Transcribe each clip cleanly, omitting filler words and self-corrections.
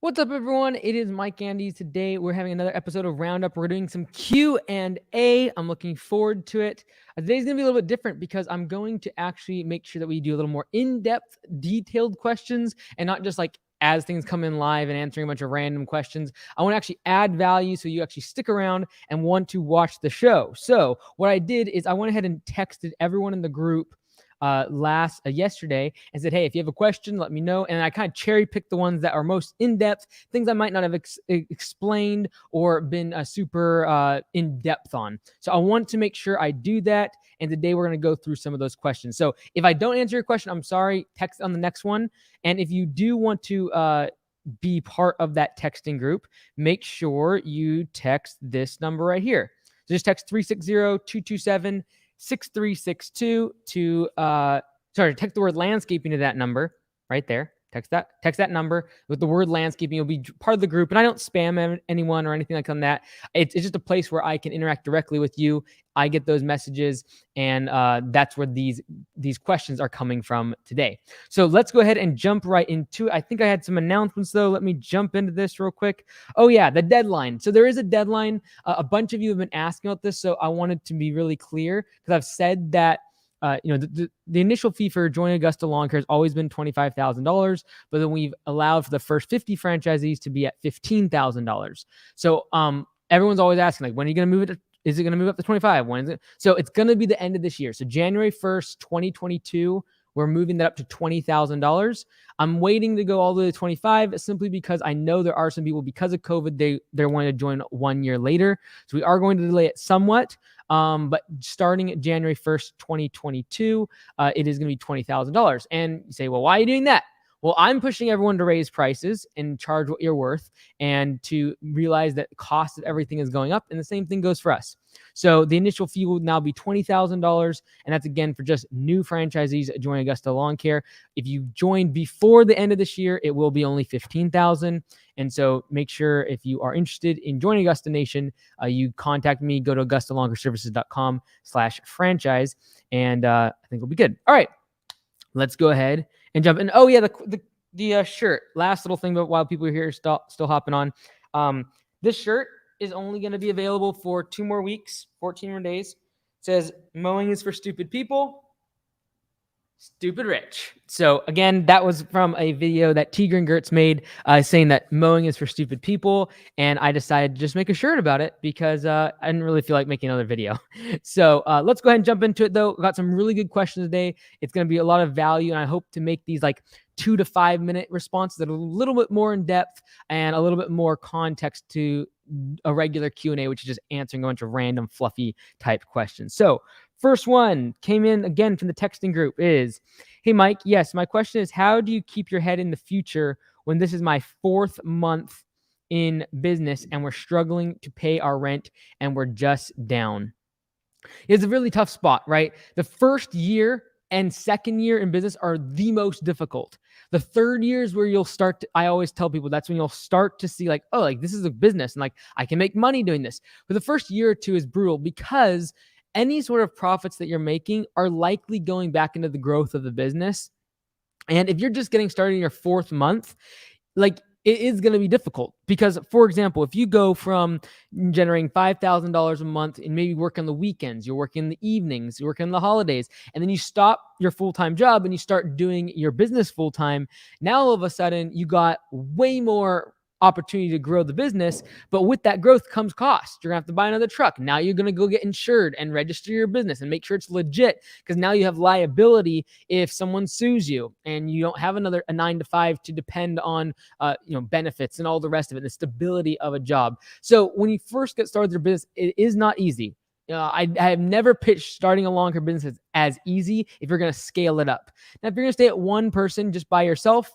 What's up, everyone? It is Mike Andy. Today, we're having another episode of Roundup. We're doing some Q&A. I'm looking forward to it. Today's going to be a little bit different because I'm going to actually make sure that we do a little more in-depth, detailed questions and not just like as things come in live and answering a bunch of random questions. I want to actually add value so you actually stick around and want to watch the show. So what I did is I went ahead and texted everyone in the group yesterday and said, hey, if you have a question, let me know. And I kind of cherry picked the ones that are most in-depth, things I might not have explained or been super in-depth on. So I want to make sure I do that. And today we're going to go through some of those questions. So if I don't answer your question, I'm sorry, text on the next one. And if you do want to be part of that texting group, make sure you text this number right here. So just text 360-227 6362 to text the word landscaping to that number right there. Text that number with the word landscaping. You'll be part of the group. And I don't spam anyone or anything like that. It's just a place where I can interact directly with you. I get those messages, and that's where these questions are coming from today. So let's go ahead and jump right into it. I think I had some announcements, though. Let me jump into this real quick. Oh, yeah, the deadline. So there is a deadline. A bunch of you have been asking about this, so I wanted to be really clear because I've said that the initial fee for joining Augusta Lawn Care has always been $25,000, but then we've allowed for the first 50 franchisees to be at $15,000. So everyone's always asking, like, when are you going to move it? Is it going to move up to 25? When is it? So it's going to be the end of this year. So January 1st, 2022, we're moving that up to $20,000. I'm waiting to go all the way to 25 simply because I know there are some people, because of COVID, they're wanting to join 1 year later. So we are going to delay it somewhat. But starting January 1st, 2022, it is going to be $20,000. And you say, well, why are you doing that? Well, I'm pushing everyone to raise prices and charge what you're worth and to realize that the cost of everything is going up. And the same thing goes for us. So the initial fee will now be $20,000. And that's, again, for just new franchisees joining Augusta Lawn Care. If you join before the end of this year, it will be only $15,000. And so make sure, if you are interested in joining Augusta Nation, you contact me. Go to AugustaLawnCareServices.com/franchise. And I think it'll be good. All right, let's go ahead and jump in. Oh, yeah, the shirt. Last little thing, but while people are here still hopping on, this shirt is only going to be available for 2 more weeks, 14 more days. It says, mowing is for stupid people, stupid rich. So again, that was from a video that Tigran Gertz made saying that mowing is for stupid people. And I decided to just make a shirt about it because I didn't really feel like making another video. So let's go ahead and jump into it, though. We've got some really good questions today. It's going to be a lot of value, and I hope to make these like 2 to 5 minute responses that are a little bit more in depth and a little bit more context to a regular Q&A, which is just answering a bunch of random fluffy type questions. So first one came in again from the texting group is, hey, Mike, yes, my question is, how do you keep your head in the future when this is my 4th month in business and we're struggling to pay our rent and we're just down? It's a really tough spot, right? The first year and second year in business are the most difficult. The third year is where you'll start to, I always tell people, that's when you'll start to see like, oh, like this is a business and like I can make money doing this. But the first year or two is brutal because any sort of profits that you're making are likely going back into the growth of the business. And if you're just getting started in your 4th month, like it is going to be difficult because, for example, if you go from generating $5,000 a month and maybe work on the weekends, you're working in the evenings, you're working on the holidays, and then you stop your full-time job and you start doing your business full-time, now all of a sudden you got way more opportunity to grow the business, but with that growth comes cost. You're gonna have to buy another truck. Now you're gonna go get insured and register your business and make sure it's legit, because now you have liability if someone sues you and you don't have a 9 to 5 to depend on benefits and all the rest of it, the stability of a job. So when you first get started with your business, it is not easy. I have never pitched starting a lawn care business as easy if you're going to scale it up. Now, if you're going to stay at one person just by yourself,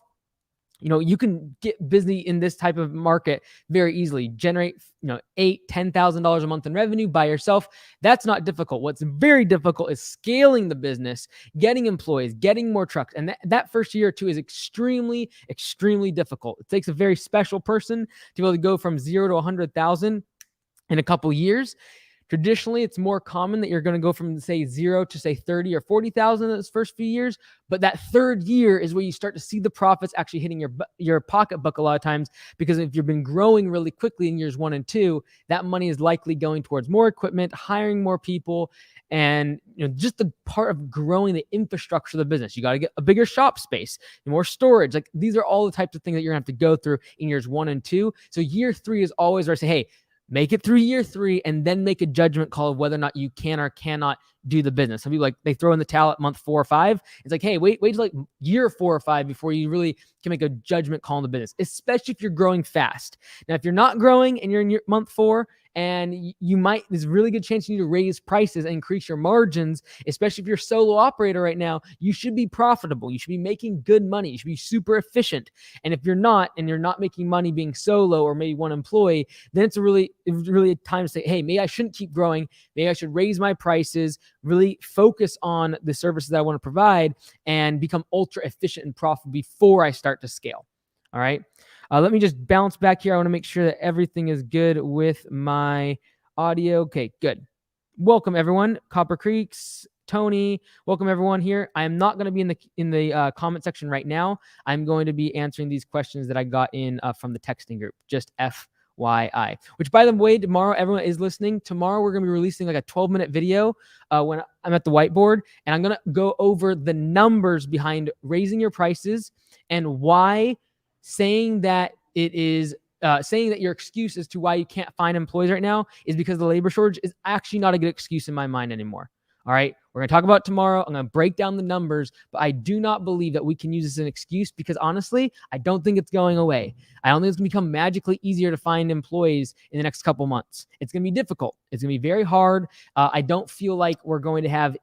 you can get busy in this type of market very easily. Generate, $8,000-$10,000 a month in revenue by yourself. That's not difficult. What's very difficult is scaling the business, getting employees, getting more trucks. And that first year or two is extremely, extremely difficult. It takes a very special person to be able to go from 0 to 100,000 in a couple years. Traditionally, it's more common that you're going to go from, say, 0 to, say, 30 or 40,000 in those first few years. But that third year is where you start to see the profits actually hitting your pocketbook a lot of times, because if you've been growing really quickly in years 1 and 2, that money is likely going towards more equipment, hiring more people, and just the part of growing the infrastructure of the business. You got to get a bigger shop space, more storage. Like, these are all the types of things that you're going to have to go through in years 1 and 2. So year 3 is always where I say, hey, make it through year 3 and then make a judgment call of whether or not you can or cannot do the business. Some people, like, they throw in the towel at month 4 or 5. It's like, hey, wait till like year 4 or 5 before you really can make a judgment call on the business, especially if you're growing fast. Now, if you're not growing and you're in month 4, and there's a really good chance you need to raise prices and increase your margins, especially if you're a solo operator right now. You should be profitable. You should be making good money. You should be super efficient. And if you're not, and you're not making money being solo or maybe one employee, then it's really a time to say, hey, maybe I shouldn't keep growing. Maybe I should raise my prices, really focus on the services that I want to provide, and become ultra efficient and profitable before I start to scale. All right. Let me just bounce back here. I want to make sure that everything is good with my audio. Okay, good. Welcome, everyone. Copper Creeks, Tony, welcome everyone here. I am not going to be in the comment section right now. I'm going to be answering these questions that I got in from the texting group. Just FYI. Which, by the way, tomorrow, everyone is listening. Tomorrow, we're going to be releasing like a 12-minute video when I'm at the whiteboard, and I'm going to go over the numbers behind raising your prices and why saying that your excuse as to why you can't find employees right now is because the labor shortage is actually not a good excuse in my mind anymore. All right. We're going to talk about it tomorrow. I'm going to break down the numbers, but I do not believe that we can use this as an excuse, because honestly, I don't think it's going away. I don't think it's going to become magically easier to find employees in the next couple months. It's going to be difficult. It's going to be very hard. I don't feel like we're going to have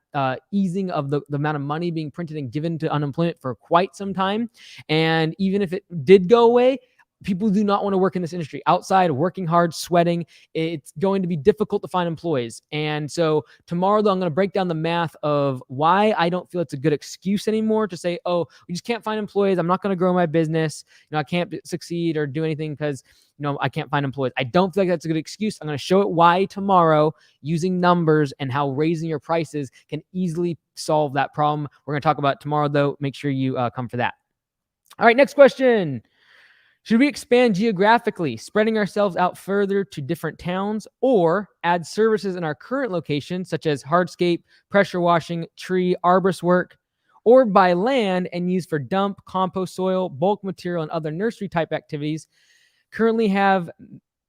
easing of the amount of money being printed and given to unemployment for quite some time. And even if it did go away, people do not want to work in this industry. Outside, working hard, sweating, it's going to be difficult to find employees. And so tomorrow, though, I'm going to break down the math of why I don't feel it's a good excuse anymore to say, oh, we just can't find employees. I'm not going to grow my business. I can't succeed or do anything because, I can't find employees. I don't feel like that's a good excuse. I'm going to show it why tomorrow, using numbers and how raising your prices can easily solve that problem. We're going to talk about it tomorrow, though. Make sure you come for that. All right, next question. Should we expand geographically, spreading ourselves out further to different towns, or add services in our current location, such as hardscape, pressure washing, tree, arborist work, or buy land and use for dump, compost soil, bulk material, and other nursery type activities? Currently have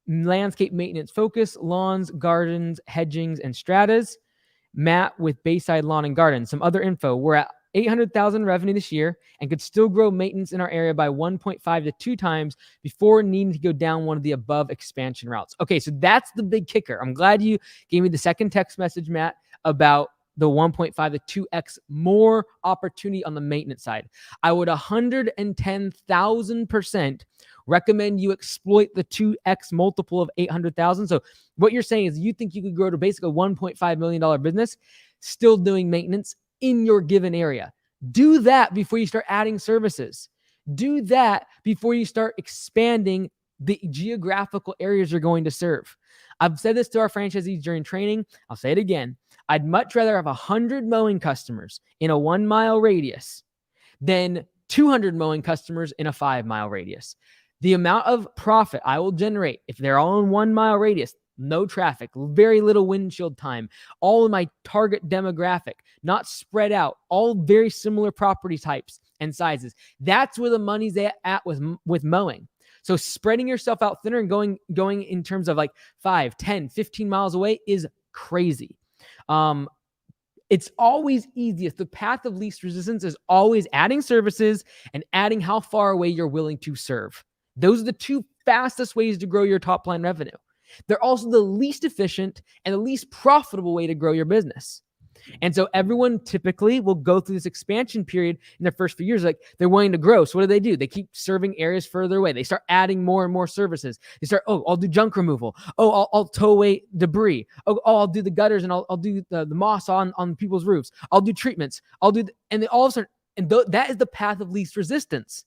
landscape maintenance focus, lawns, gardens, hedgings, and stratas. Matt with Bayside Lawn and Garden. Some other info. We're at 800,000 revenue this year and could still grow maintenance in our area by 1.5 to 2 times before needing to go down one of the above expansion routes. Okay, so that's the big kicker. I'm glad you gave me the second text message, Matt, about the 1.5 to 2x more opportunity on the maintenance side. I would 110,000% recommend you exploit the 2x multiple of 800,000. So what you're saying is you think you could grow to basically a $1.5 million business still doing maintenance in your given area. Do that before you start adding services. Do that before you start expanding the geographical areas you're going to serve. I've said this to our franchisees during training. I'll say it again. I'd much rather have 100 mowing customers in a 1 mile radius than 200 mowing customers in a 5 mile radius. The amount of profit I will generate if they're all in 1 mile radius, no traffic, very little windshield time, all in my target demographic, not spread out, all very similar property types and sizes. That's where the money's at with mowing. So spreading yourself out thinner and going in terms of like 5, 10, 15 miles away is crazy. It's always easiest. The path of least resistance is always adding services and adding how far away you're willing to serve. Those are the 2 fastest ways to grow your top line revenue. They're also the least efficient and the least profitable way to grow your business. And so everyone typically will go through this expansion period in their first few years. Like, they're wanting to grow. So what do? They keep serving areas further away. They start adding more and more services. They start, I'll do junk removal. I'll tow away debris. I'll do the gutters, and I'll do the moss on people's roofs. I'll do treatments. And then all of a sudden, that is the path of least resistance.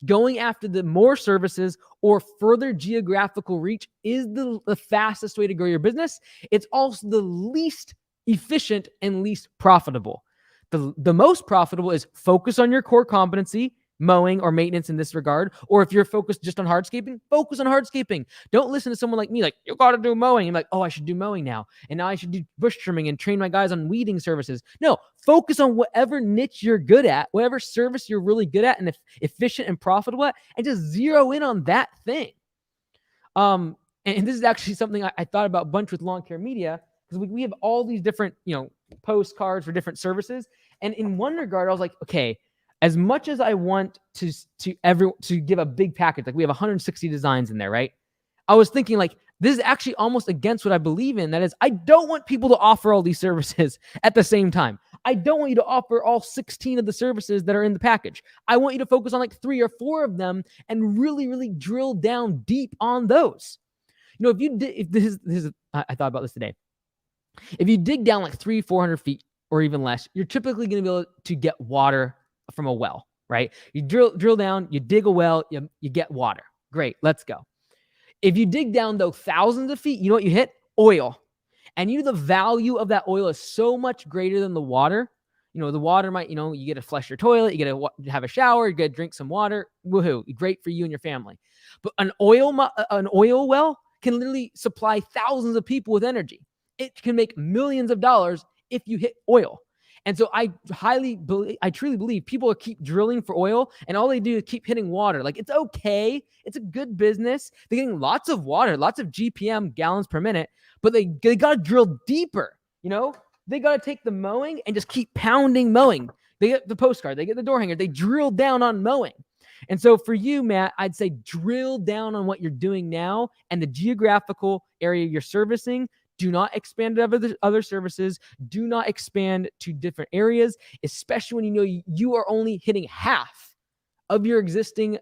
Going after the more services or further geographical reach is the fastest way to grow your business. It's also the least efficient and least profitable. The most profitable is focus on your core competency, mowing or maintenance in this regard. Or if you're focused just on hardscaping, focus on hardscaping. Don't listen to someone like me, like, you got to do mowing. I'm like, oh, I should do mowing now. And now I should do bush trimming and train my guys on weeding services. No, focus on whatever niche you're good at, whatever service you're really good at and efficient and profitable at, and just zero in on that thing. And this is actually something I thought about a bunch with lawn care media, because we have all these different, postcards for different services. And in one regard, I was like, okay, as much as I want to give a big package, like we have 160 designs in there, right? I was thinking, like, this is actually almost against what I believe in. That is, I don't want people to offer all these services at the same time. I don't want you to offer all 16 of the services that are in the package. I want you to focus on like 3 or 4 of them and really, really drill down deep on those. If you did, if this is, I thought about this today. If you dig down like 300-400 feet or even less, you're typically going to be able to get water from a well, right? You drill down, you dig a well, you get water. Great, let's go. If you dig down though thousands of feet, you know what you hit? Oil. And the value of that oil is so much greater than the water. The water might, you get to flush your toilet, you get to have a shower, you get to drink some water. Woohoo, great for you and your family. But an oil well can literally supply thousands of people with energy. It can make millions of dollars if you hit oil. And so I truly believe people keep drilling for oil, and all they do is keep hitting water. Like, it's okay. It's a good business. They're getting lots of water, lots of GPM, gallons per minute, but they got to drill deeper. They got to take the mowing and just keep pounding mowing. They get the postcard, they get the door hanger, they drill down on mowing. And so for you, Matt, I'd say drill down on what you're doing now and the geographical area you're servicing. Do not expand to other services. Do not expand to different areas, especially when you are only hitting half of your total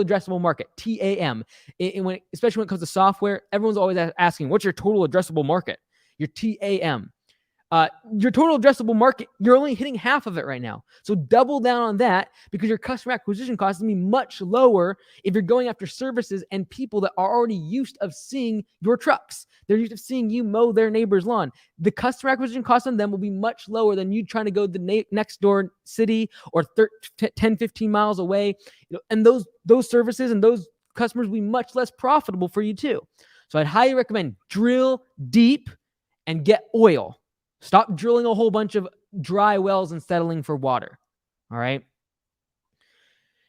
addressable market, TAM. Especially when it comes to software, everyone's always asking, what's your total addressable market? Your TAM. Your total addressable market, you're only hitting half of it right now. So double down on that, because your customer acquisition cost is going to be much lower if you're going after services and people that are already used of seeing your trucks. They're used to seeing you mow their neighbor's lawn. The customer acquisition cost on them will be much lower than you trying to go to the next door city or 10, 15 miles away. And those services and those customers will be much less profitable for you too. So I'd highly recommend drill deep and get oil. Stop drilling a whole bunch of dry wells and settling for water. All right.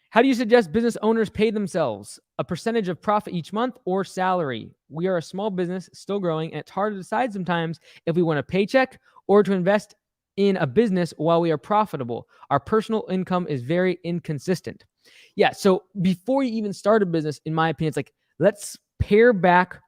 How do you suggest business owners pay themselves? A percentage of profit each month or salary? We are a small business still growing, and it's hard to decide sometimes if we want a paycheck or to invest in a business while we are profitable. Our personal income is very inconsistent. Yeah. So before you even start a business, in my opinion, it's like, let's pare back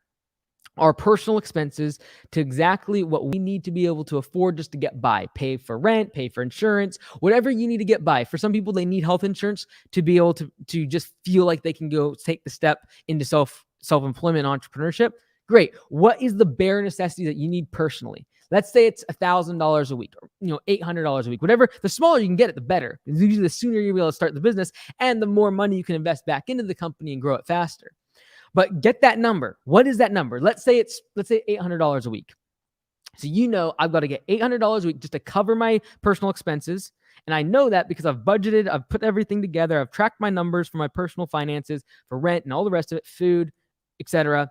our personal expenses to exactly what we need to be able to afford just to get by. Pay for rent, pay for insurance, whatever you need to get by. For some people, they need health insurance to be able to just feel like they can go take the step into self-employment entrepreneurship. Great. What is the bare necessity that you need personally? Let's say it's $1,000 a week, or $800 a week, whatever. The smaller you can get it, the better. Usually the sooner you'll be able to start the business and the more money you can invest back into the company and grow it faster. But get that number. What is that number? Let's say $800 a week. So I've got to get $800 a week just to cover my personal expenses. And I know that because I've budgeted, I've put everything together, I've tracked my numbers for my personal finances, for rent and all the rest of it, food, etc.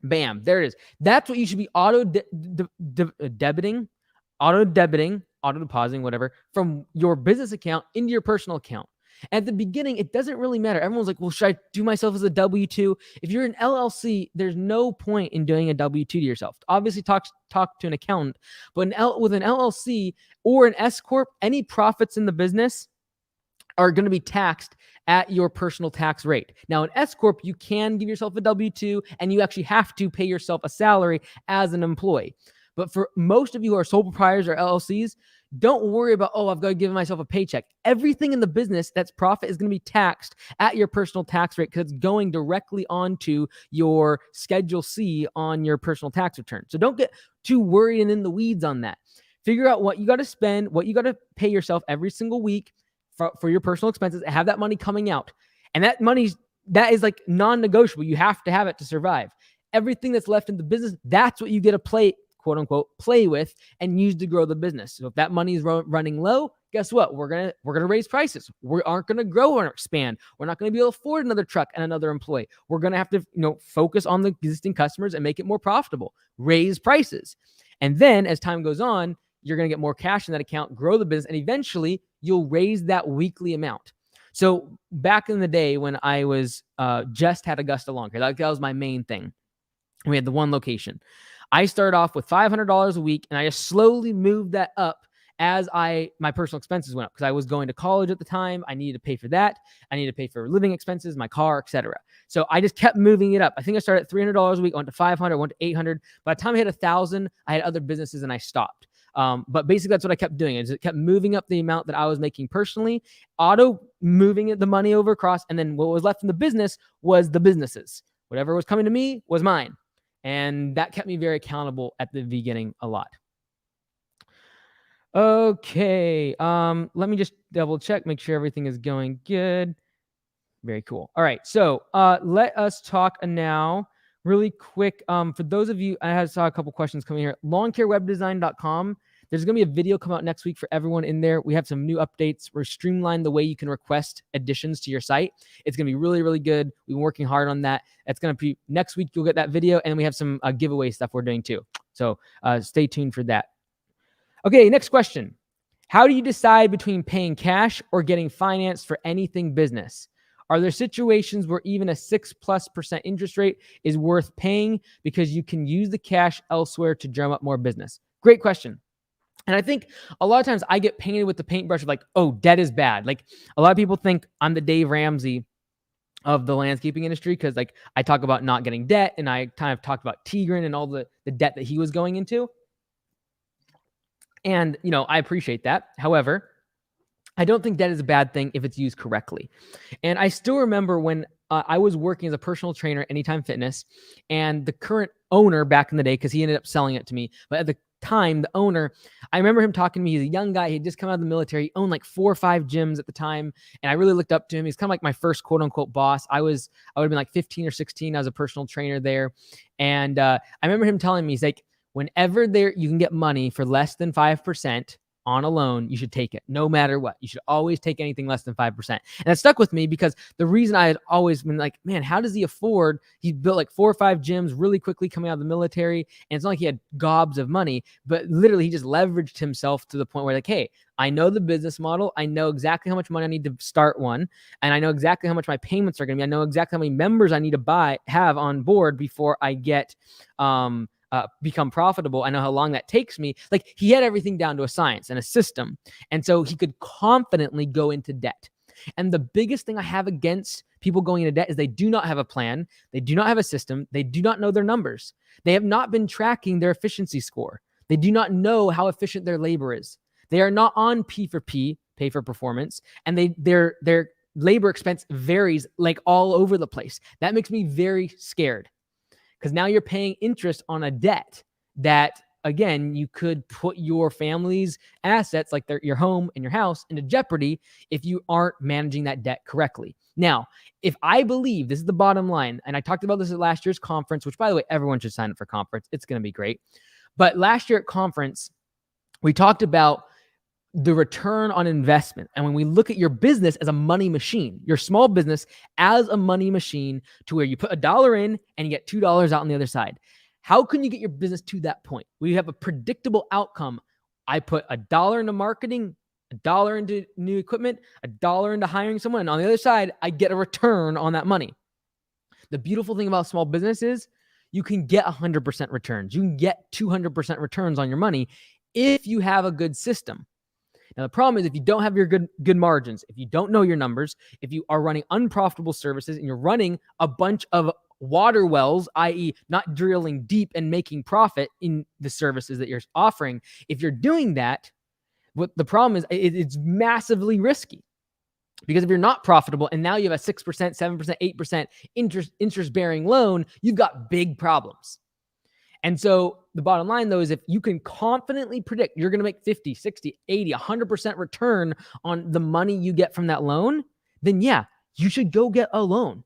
Bam, there it is. That's what you should be auto-depositing, whatever, from your business account into your personal account. At the beginning, it doesn't really matter. Everyone's like, well, should I do myself as a W-2? If you're an LLC, there's no point in doing a W-2 to yourself. Obviously, talk to an accountant. But with an LLC or an S-Corp, any profits in the business are going to be taxed at your personal tax rate. Now, an S-Corp, you can give yourself a W-2, and you actually have to pay yourself a salary as an employee. But for most of you who are sole proprietors or LLCs, don't worry about, I've got to give myself a paycheck. Everything in the business that's profit is going to be taxed at your personal tax rate because it's going directly onto your Schedule C on your personal tax return. So don't get too worried and in the weeds on that. Figure out what you got to spend, what you got to pay yourself every single week for your personal expenses, and have that money coming out. And that is like non-negotiable. You have to have it to survive. Everything that's left in the business, that's what you get to play, quote unquote, play with and use to grow the business. So if that money is running low, guess what? We're gonna raise prices. We aren't gonna grow or expand. We're not gonna be able to afford another truck and another employee. We're gonna have to, focus on the existing customers and make it more profitable. Raise prices, and then as time goes on, you're gonna get more cash in that account, grow the business, and eventually you'll raise that weekly amount. So back in the day when I was just had Augusta lawn care, that was my main thing. We had the one location. I started off with $500 a week, and I just slowly moved that up as my personal expenses went up, because I was going to college at the time. I needed to pay for that. I needed to pay for living expenses, my car, etc. So I just kept moving it up. I think I started at $300 a week, went to $500, went to $800. By the time I hit $1,000, I had other businesses and I stopped. But basically that's what I kept doing. Is it kept moving up the amount that I was making personally, auto moving the money over across, and then what was left in the business was the businesses. Whatever was coming to me was mine. And that kept me very accountable at the beginning a lot. Okay. Let me just double check, make sure everything is going good. Very cool. All right. So let us talk now really quick. For those of you, I saw a couple questions coming here. lawncarewebdesign.com. There's going to be a video come out next week for everyone in there. We have some new updates. We're streamlined the way you can request additions to your site. It's going to be really, really good. We've been working hard on that. It's going to be next week. You'll get that video, and we have some giveaway stuff we're doing too. So stay tuned for that. Okay, next question. How do you decide between paying cash or getting financed for anything business? Are there situations where even a 6+% interest rate is worth paying because you can use the cash elsewhere to drum up more business? Great question. And I think a lot of times I get painted with the paintbrush of like, oh, debt is bad. Like a lot of people think I'm the Dave Ramsey of the landscaping industry because like I talk about not getting debt, and I kind of talked about Tigran and all the debt that he was going into. And, I appreciate that. However, I don't think debt is a bad thing if it's used correctly. And I still remember when I was working as a personal trainer at Anytime Fitness, and the current owner back in the day, because he ended up selling it to me, but at the time, the owner, I remember him talking to me. He's a young guy. He had just come out of the military. He owned like 4 or 5 gyms at the time. And I really looked up to him. He's kind of like my first quote unquote boss. I would have been like 15 or 16. I was a personal trainer there. And I remember him telling me, he's like, whenever you can get money for less than 5% on a loan, you should take it no matter what. You should always take anything less than 5%. And that stuck with me because the reason I had always been like, man, how does he afford? He built like 4 or 5 gyms really quickly coming out of the military. And it's not like he had gobs of money, but literally he just leveraged himself to the point where like, hey, I know the business model. I know exactly how much money I need to start one. And I know exactly how much my payments are going to be. I know exactly how many members I need to have on board before I get, become profitable. I know how long that takes me. Like he had everything down to a science and a system. And so he could confidently go into debt. And the biggest thing I have against people going into debt is they do not have a plan. They do not have a system. They do not know their numbers. They have not been tracking their efficiency score. They do not know how efficient their labor is. They are not on P4P, pay for performance. And their labor expense varies like all over the place. That makes me very scared. Because now you're paying interest on a debt that, again, you could put your family's assets, like your home and your house, into jeopardy if you aren't managing that debt correctly. Now, if I believe, this is the bottom line, and I talked about this at last year's conference, which, by the way, everyone should sign up for conference. It's going to be great. But last year at conference, we talked about the return on investment. And when we look at your business as a money machine, your small business as a money machine, to where you put $1 in and you get $2 out on the other side. How can you get your business to that point? We have a predictable outcome. I put $1 into marketing, $1 into new equipment, $1 into hiring someone. And on the other side, I get a return on that money. The beautiful thing about small business is you can get 100% returns. You can get 200% returns on your money if you have a good system. Now, the problem is if you don't have your good margins, if you don't know your numbers, if you are running unprofitable services and you're running a bunch of water wells, i.e. not drilling deep and making profit in the services that you're offering, if you're doing that, what the problem is, it's massively risky. Because if you're not profitable and now you have a 6%, 7%, 8% interest-bearing loan, you've got big problems. And so the bottom line, though, is if you can confidently predict you're going to make 50, 60, 80, 100% return on the money you get from that loan, then yeah, you should go get a loan.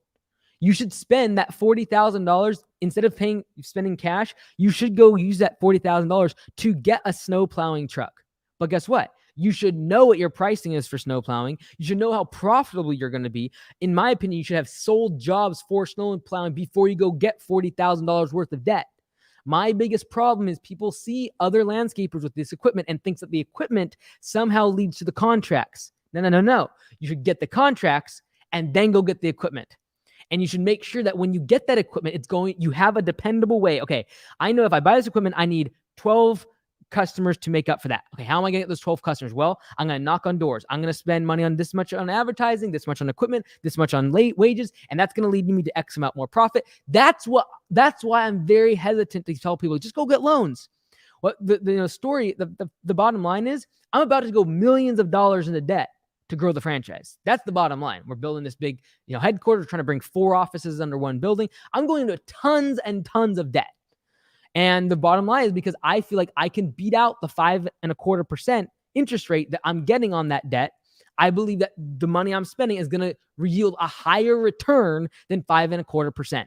You should spend that $40,000 instead of spending cash. You should go use that $40,000 to get a snow plowing truck. But guess what? You should know what your pricing is for snow plowing. You should know how profitable you're going to be. In my opinion, you should have sold jobs for snow plowing before you go get $40,000 worth of debt. My biggest problem is people see other landscapers with this equipment and thinks that the equipment somehow leads to the contracts. No. You should get the contracts and then go get the equipment. And you should make sure that when you get that equipment, you have a dependable way. Okay, I know if I buy this equipment, I need 12 customers to make up for that. Okay, how am I going to get those 12 customers? Well, I'm going to knock on doors. I'm going to spend money on this much on advertising, this much on equipment, this much on wages, and that's going to lead me to X amount more profit. That's why I'm very hesitant to tell people, just go get loans. What the bottom line is, I'm about to go millions of dollars into debt to grow the franchise. That's the bottom line. We're building this big, headquarters, trying to bring 4 offices under one building. I'm going into tons and tons of debt. And the bottom line is because I feel like I can beat out the 5.25% interest rate that I'm getting on that debt. I believe that the money I'm spending is going to yield a higher return than 5.25%.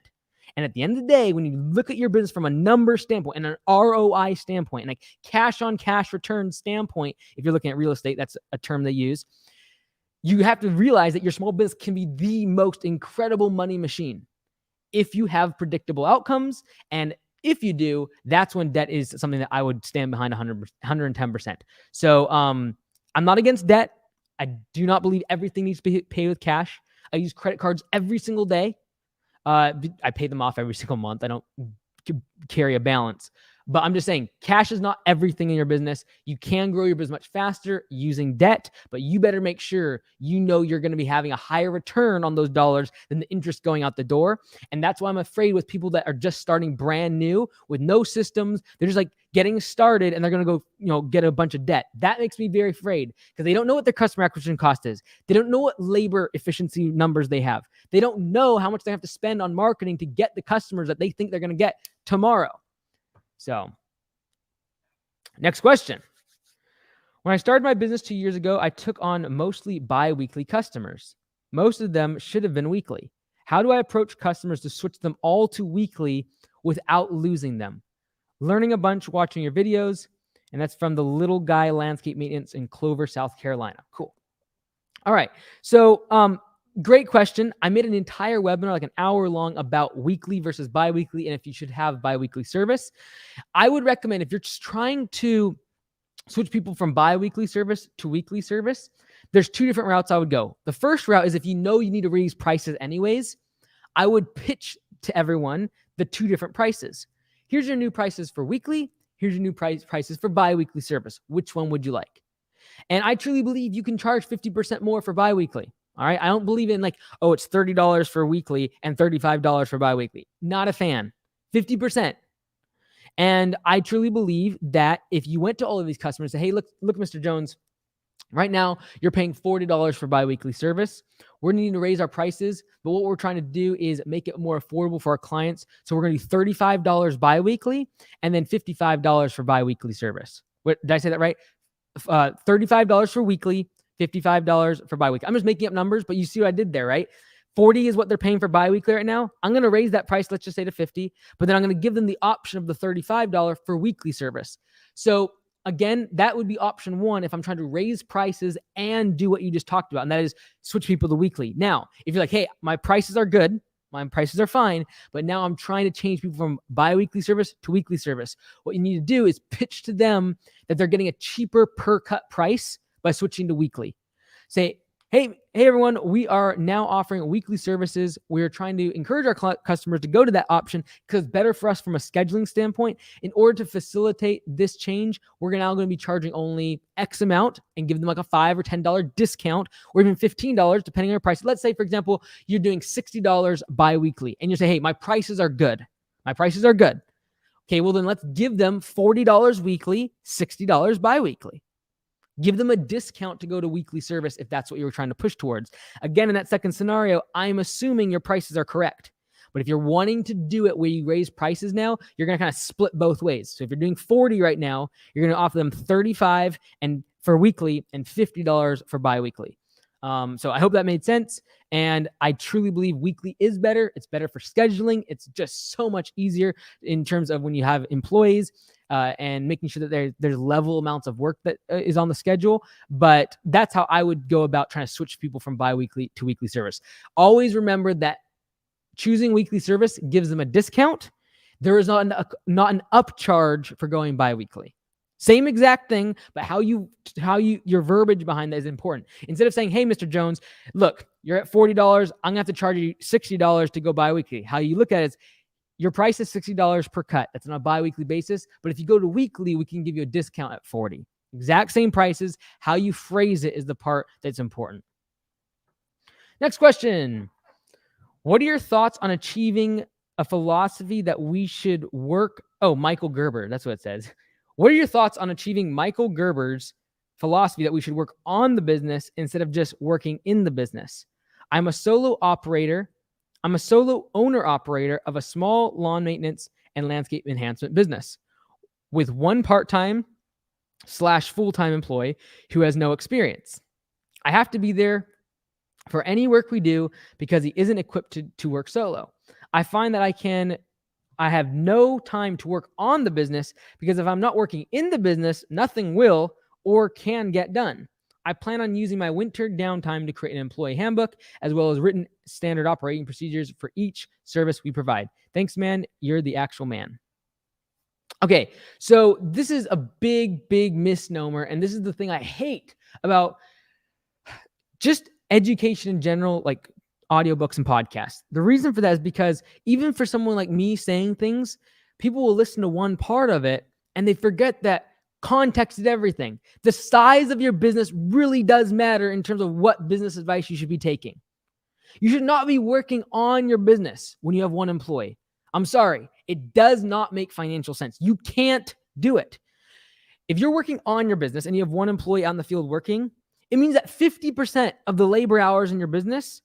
And at the end of the day, when you look at your business from a number standpoint and an ROI standpoint and like cash on cash return standpoint, if you're looking at real estate, that's a term they use. You have to realize that your small business can be the most incredible money machine if you have predictable outcomes. And if you do, that's when debt is something that I would stand behind 110%. So I'm not against debt. I do not believe everything needs to be paid with cash. I use credit cards every single day. I pay them off every single month. I don't carry a balance. But I'm just saying, cash is not everything in your business. You can grow your business much faster using debt, but you better make sure you know you're going to be having a higher return on those dollars than the interest going out the door. And that's why I'm afraid with people that are just starting brand new with no systems. They're just like getting started and they're going to go, get a bunch of debt. That makes me very afraid because they don't know what their customer acquisition cost is. They don't know what labor efficiency numbers they have. They don't know how much they have to spend on marketing to get the customers that they think they're going to get tomorrow. So, next question. When I started my business 2 years ago, I took on mostly bi-weekly customers. Most of them should have been weekly. How do I approach customers to switch them all to weekly without losing them? Learning a bunch watching your videos, and that's from the Little Guy Landscape Maintenance in Clover, South Carolina. Cool. All right. So, great question. I made an entire webinar, like an hour long, about weekly versus bi-weekly and if you should have bi-weekly service. I would recommend if you're just trying to switch people from bi-weekly service to weekly service, there's 2 different routes I would go. The first route is if you know you need to raise prices anyways, I would pitch to everyone the 2 different prices. Here's your new prices for weekly. Here's your new prices for bi-weekly service. Which one would you like? And I truly believe you can charge 50% more for bi-weekly. All right. I don't believe in like, oh, it's $30 for weekly and $35 for biweekly. Not a fan. 50%. And I truly believe that if you went to all of these customers and say, hey, look, Mr. Jones, right now you're paying $40 for biweekly service. We're needing to raise our prices, but what we're trying to do is make it more affordable for our clients. So we're going to do $35 biweekly and then $55 for biweekly service. What, did I say that right? $35 for weekly, $55 for biweekly. I'm just making up numbers, but you see what I did there, right? 40 is what they're paying for biweekly right now. I'm going to raise that price, let's just say to 50, but then I'm going to give them the option of the $35 for weekly service. So again, that would be option 1 if I'm trying to raise prices and do what you just talked about, and that is switch people to weekly. Now, if you're like, hey, my prices are good, my prices are fine, but now I'm trying to change people from bi-weekly service to weekly service. What you need to do is pitch to them that they're getting a cheaper per cut price by switching to weekly. Say, hey everyone, we are now offering weekly services. We're trying to encourage our customers to go to that option because it's better for us from a scheduling standpoint. In order to facilitate this change, we're now going to be charging only X amount and give them like a $5 or $10 discount or even $15 depending on your price. Let's say, for example, you're doing $60 bi-weekly and you say, hey, my prices are good. My prices are good. Okay, well then let's give them $40 weekly, $60 bi-weekly. Give them a discount to go to weekly service if that's what you were trying to push towards. Again, in that second scenario, I'm assuming your prices are correct. But if you're wanting to do it where you raise prices now, you're going to kind of split both ways. So if you're doing 40 right now, you're going to offer them $35 and for weekly and $50 for biweekly. So I hope that made sense. And I truly believe weekly is better. It's better for scheduling. It's just so much easier in terms of when you have employees and making sure that there's level amounts of work that is on the schedule. But that's how I would go about trying to switch people from biweekly to weekly service. Always remember that choosing weekly service gives them a discount. There is not an upcharge for going biweekly. Same exact thing, but how your verbiage behind that is important. Instead of saying, "Hey, Mr. Jones, look, you're at $40. I'm gonna have to charge you $60 to go biweekly." How you look at it is, your price is $60 per cut. That's on a biweekly basis. But if you go to weekly, we can give you a discount at $40. Exact same prices. How you phrase it is the part that's important. Next question. What are your thoughts on achieving a philosophy that we should work? Oh, Michael Gerber. That's what it says. What are your thoughts on achieving Michael Gerber's philosophy that we should work on the business instead of just working in the business? I'm a solo owner operator of a small lawn maintenance and landscape enhancement business with one part-time / full-time employee who has no experience. I have to be there for any work we do because he isn't equipped to work solo. I find that I have no time to work on the business because if I'm not working in the business, nothing will or can get done. I plan on using my winter downtime to create an employee handbook as well as written standard operating procedures for each service we provide. Thanks, man. You're the actual man. Okay, so this is a big, big misnomer, and this is the thing I hate about just education in general, like audiobooks and podcasts. The reason for that is because even for someone like me saying things, people will listen to one part of it and they forget that context is everything. The size of your business really does matter in terms of what business advice you should be taking. You should not be working on your business when you have one employee. I'm sorry, it does not make financial sense. You can't do it. If you're working on your business and you have one employee on the field working, it means that 50% of the labor hours in your business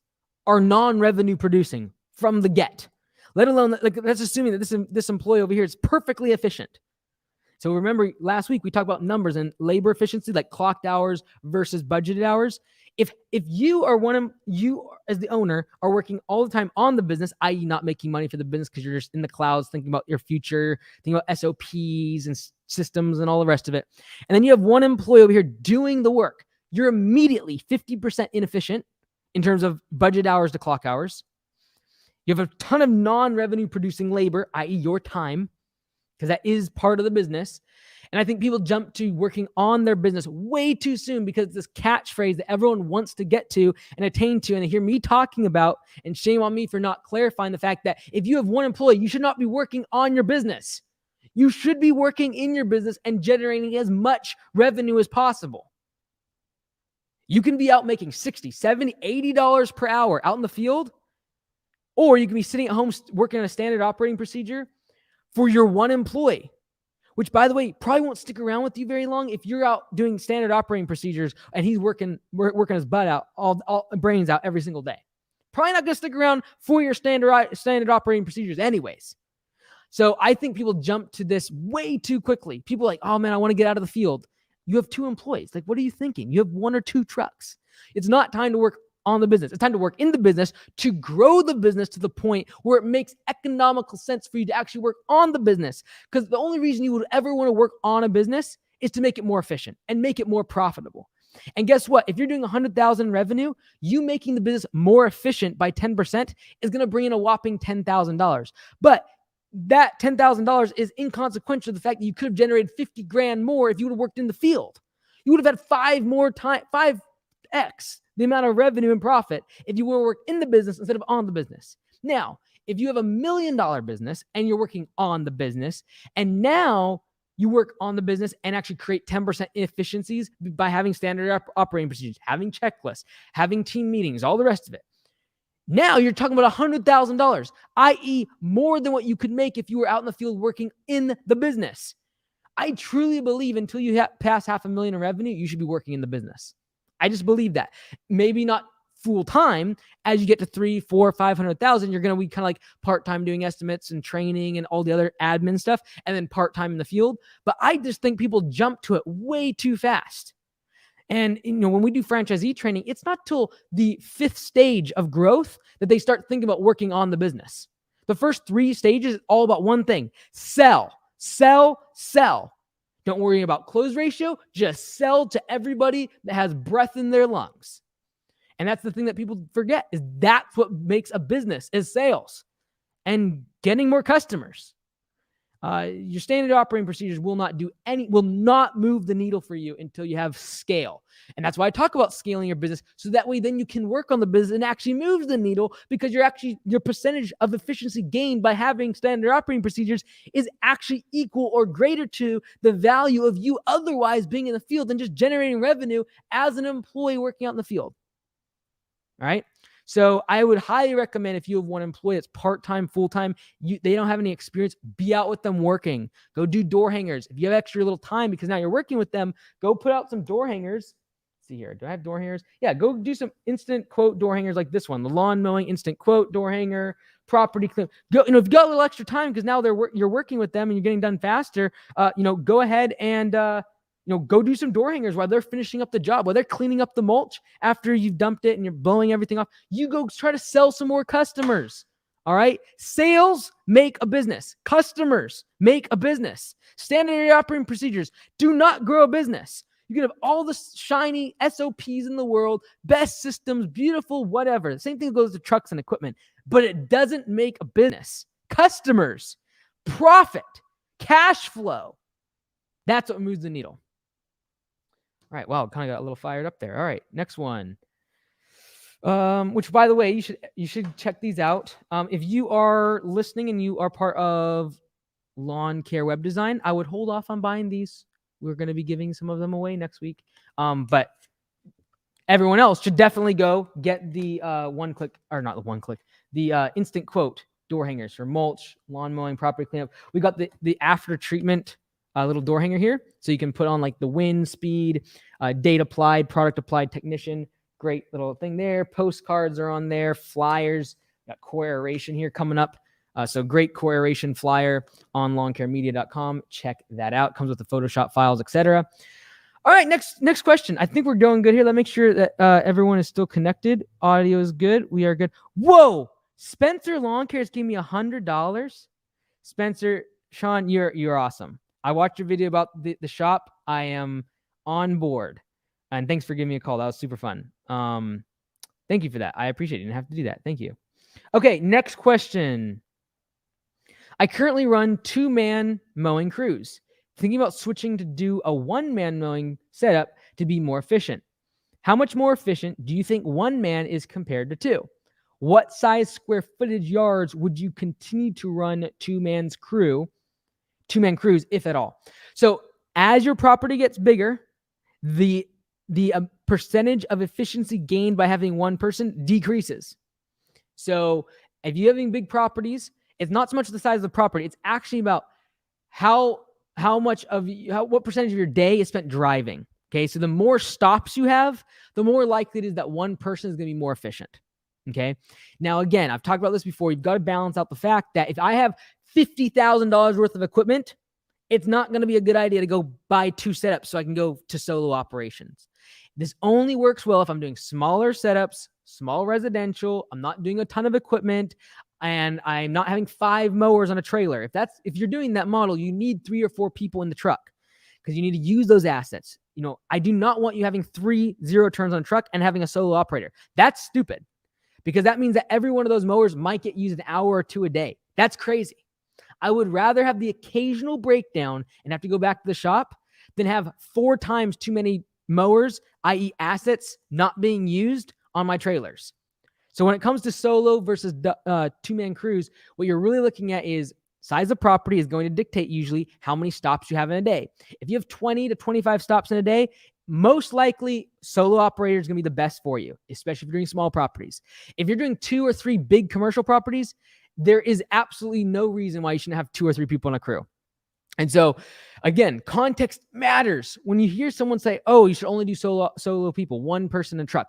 are non-revenue producing from the get, let alone, like, that's assuming that this employee over here is perfectly efficient. So remember last week we talked about numbers and labor efficiency, like clocked hours versus budgeted hours. If you as the owner are working all the time on the business, i.e. not making money for the business because you're just in the clouds thinking about your future, thinking about SOPs and systems and all the rest of it, and then you have one employee over here doing the work, you're immediately 50% inefficient in terms of budget hours to clock hours. You have a ton of non-revenue producing labor, i.e. your time, because that is part of the business. And I think people jump to working on their business way too soon because it's this catchphrase that everyone wants to get to and attain to. And they hear me talking about, and shame on me for not clarifying the fact that if you have one employee, you should not be working on your business. You should be working in your business and generating as much revenue as possible. You can be out making $60, $70, $80 per hour out in the field, or you can be sitting at home working on a standard operating procedure for your one employee, which, by the way, probably won't stick around with you very long if you're out doing standard operating procedures and he's working his butt out, all brains out every single day. Probably not going to stick around for your standard operating procedures anyways. So I think people jump to this way too quickly. People are like, oh man, I want to get out of the field. You have two employees. Like, what are you thinking? You have one or two trucks. It's not time to work on the business. It's time to work in the business to grow the business to the point where it makes economical sense for you to actually work on the business. Because the only reason you would ever want to work on a business is to make it more efficient and make it more profitable. And guess what? If you're doing $100,000 in revenue, you making the business more efficient by 10% is going to bring in a whopping $10,000. But that $10,000 is inconsequential to the fact that you could have generated $50,000 more if you would have worked in the field. You would have had 5x the amount of revenue and profit if you were to work in the business instead of on the business. Now, if you have $1 million business and you're working on the business, and now you work on the business and actually create 10% efficiencies by having standard operating procedures, having checklists, having team meetings, all the rest of it. Now you're talking about $100,000, i.e. more than what you could make if you were out in the field working in the business. I truly believe until you pass $500,000 in revenue, you should be working in the business. I just believe that. Maybe not full time. As you get to 300,000, 400,000, 500,000, you're going to be kind of like part-time doing estimates and training and all the other admin stuff, and then part-time in the field. But I just think people jump to it way too fast. And when we do franchisee training, it's not till the 5th stage of growth that they start thinking about working on the business. The first 3 stages is all about one thing: sell, sell, sell. Don't worry about close ratio. Just sell to everybody that has breath in their lungs. And that's the thing that people forget, is that's what makes a business, is sales and getting more customers. Your standard operating procedures will not move the needle for you until you have scale. And that's why I talk about scaling your business, so that way then you can work on the business and actually moves the needle, because your percentage of efficiency gained by having standard operating procedures is actually equal or greater to the value of you otherwise being in the field and just generating revenue as an employee working out in the field. All right. So I would highly recommend, if you have one employee that's part-time, full-time, they don't have any experience, be out with them working. Go do door hangers. If you have extra little time because now you're working with them, go put out some door hangers. Let's see here. Do I have door hangers? Yeah, go do some instant quote door hangers like this one, the lawn mowing instant quote door hanger, property clean. If you got a little extra time because now you're working with them and you're getting done faster, go ahead and go do some door hangers while they're finishing up the job, while they're cleaning up the mulch after you've dumped it and you're blowing everything off. You go try to sell some more customers. All right. Sales make a business. Customers make a business. Standard operating procedures do not grow a business. You can have all the shiny SOPs in the world, best systems, beautiful, whatever. The same thing goes to trucks and equipment, but it doesn't make a business. Customers, profit, cash flow. That's what moves the needle. All right, wow, kind of got a little fired up there. All right, next one. Which, by the way, you should check these out. If you are listening and you are part of Lawn Care Web Design, I would hold off on buying these. We're going to be giving some of them away next week. But everyone else should definitely go get the the instant quote door hangers for mulch, lawn mowing, property cleanup. We got the after treatment little door hanger here, so you can put on like the wind, speed, date applied, product applied, technician. Great little thing there. Postcards are on there. Flyers. Got core aeration here coming up. So great core aeration flyer on lawncaremedia.com. Check that out. Comes with the Photoshop files, etc. All right, next question. I think we're doing good here. Let's make sure that everyone is still connected. Audio is good. We are good. Whoa! Spencer Lawn Cares gave me $100. Spencer, Sean, you're awesome. I watched your video about the shop. I am on board. And thanks for giving me a call. That was super fun. Thank you for that. I appreciate it. You didn't have to do that. Thank you. Okay, next question. I currently run 2-man mowing crews. Thinking about switching to do a 1-man mowing setup to be more efficient. How much more efficient do you think 1 man is compared to 2? What size square footage yards would you continue to run 2-man crews, if at all? So as your property gets bigger, the percentage of efficiency gained by having one person decreases. So if you're having big properties, it's not so much the size of the property. It's actually about what percentage of your day is spent driving. Okay. So the more stops you have, the more likely it is that one person is going to be more efficient. Okay. Now, again, I've talked about this before. You've got to balance out the fact that if I have $50,000 worth of equipment, it's not going to be a good idea to go buy 2 setups so I can go to solo operations. This only works well if I'm doing smaller setups, small residential. I'm not doing a ton of equipment, and I'm not having 5 mowers on a trailer. If you're doing that model, you need 3 or 4 people in the truck because you need to use those assets. I do not want you having 3 0 turns on a truck and having a solo operator. That's stupid, because that means that every one of those mowers might get used an hour or 2 a day. That's crazy. I would rather have the occasional breakdown and have to go back to the shop than have 4 times too many mowers, i.e. assets, not being used on my trailers. So when it comes to solo versus 2-man crews, what you're really looking at is size of property is going to dictate usually how many stops you have in a day. If you have 20 to 25 stops in a day, most likely solo operator is going to be the best for you, especially if you're doing small properties. If you're doing 2 or 3 big commercial properties, there is absolutely no reason why you shouldn't have 2 or 3 people on a crew. And so, again, context matters. When you hear someone say, oh, you should only do solo people, 1 person in a truck.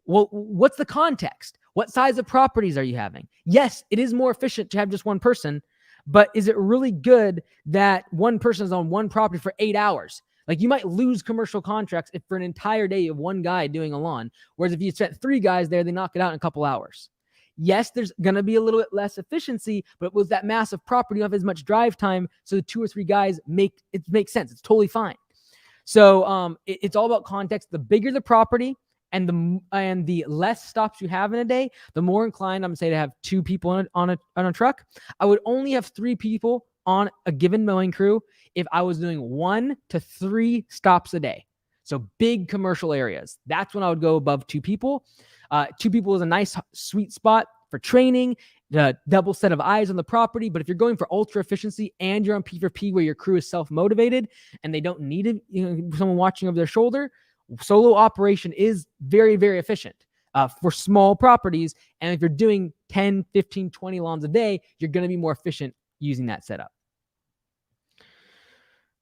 Well, what's the context? What size of properties are you having? Yes, it is more efficient to have just 1 person, but is it really good that 1 person is on 1 property for 8 hours? Like you might lose commercial contracts if for an entire day you have one guy doing a lawn, whereas if you spent 3 guys there, they knock it out in a couple hours. Yes, there's going to be a little bit less efficiency, but with that massive property, you don't have as much drive time. So the 2 or 3 guys makes sense. It's totally fine. So it's all about context. The bigger the property and the less stops you have in a day, the more inclined I'm say to have 2 people on a truck. I would only have 3 people on a given mowing crew if I was doing 1 to 3 stops a day. So big commercial areas. That's when I would go above 2 people. 2 people is a nice sweet spot for training, the double set of eyes on the property. But if you're going for ultra efficiency and you're on P4P where your crew is self-motivated and they don't need someone watching over their shoulder, solo operation is very, very efficient for small properties. And if you're doing 10, 15, 20 lawns a day, you're going to be more efficient using that setup.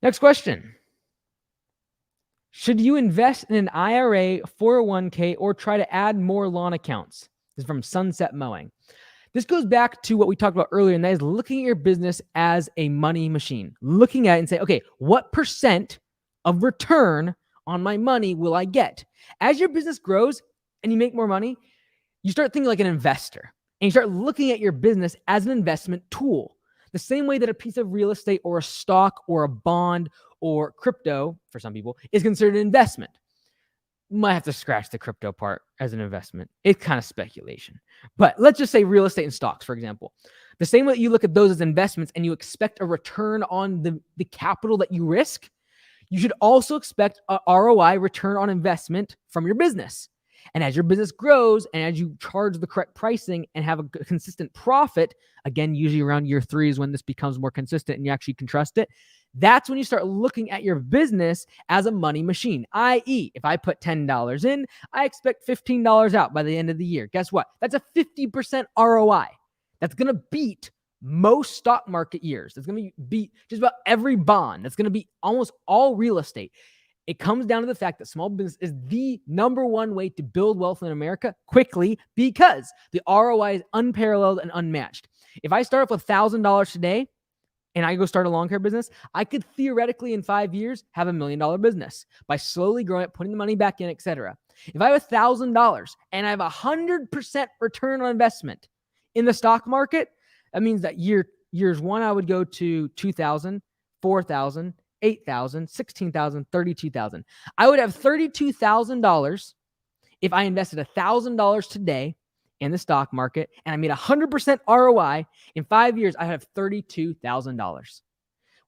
Next question. Should you invest in an IRA, 401k, or try to add more lawn accounts? This is from Sunset Mowing. This goes back to what we talked about earlier, and that is looking at your business as a money machine. Looking at it and say, okay, what % of return on my money will I get? As your business grows and you make more money, you start thinking like an investor, and you start looking at your business as an investment tool. The same way that a piece of real estate or a stock or a bond or crypto, for some people, is considered an investment. Might have to scratch the crypto part as an investment. It's kind of speculation. But let's just say real estate and stocks, for example. The same way that you look at those as investments and you expect a return on the capital that you risk, you should also expect a ROI, return on investment, from your business. And as your business grows and as you charge the correct pricing and have a consistent profit, again, usually around year 3 is when this becomes more consistent and you actually can trust it. That's when you start looking at your business as a money machine, i.e., if I put $10 in, I expect $15 out by the end of the year. Guess what? That's a 50% ROI. That's going to beat most stock market years. That's going to beat just about every bond. That's going to beat almost all real estate. It comes down to the fact that small business is the #1 way to build wealth in America quickly because the ROI is unparalleled and unmatched. If I start off with $1,000 today and I go start a lawn care business, I could theoretically in 5 years have $1 million business by slowly growing it, putting the money back in, etc. If I have $1,000 and I have 100% return on investment in the stock market, that means that years 1, I would go to 2,000, 4,000, 8,000, 16,000, 32,000. I would have $32,000 if I invested $1,000 today in the stock market and I made 100% ROI. In 5 years, I have $32,000.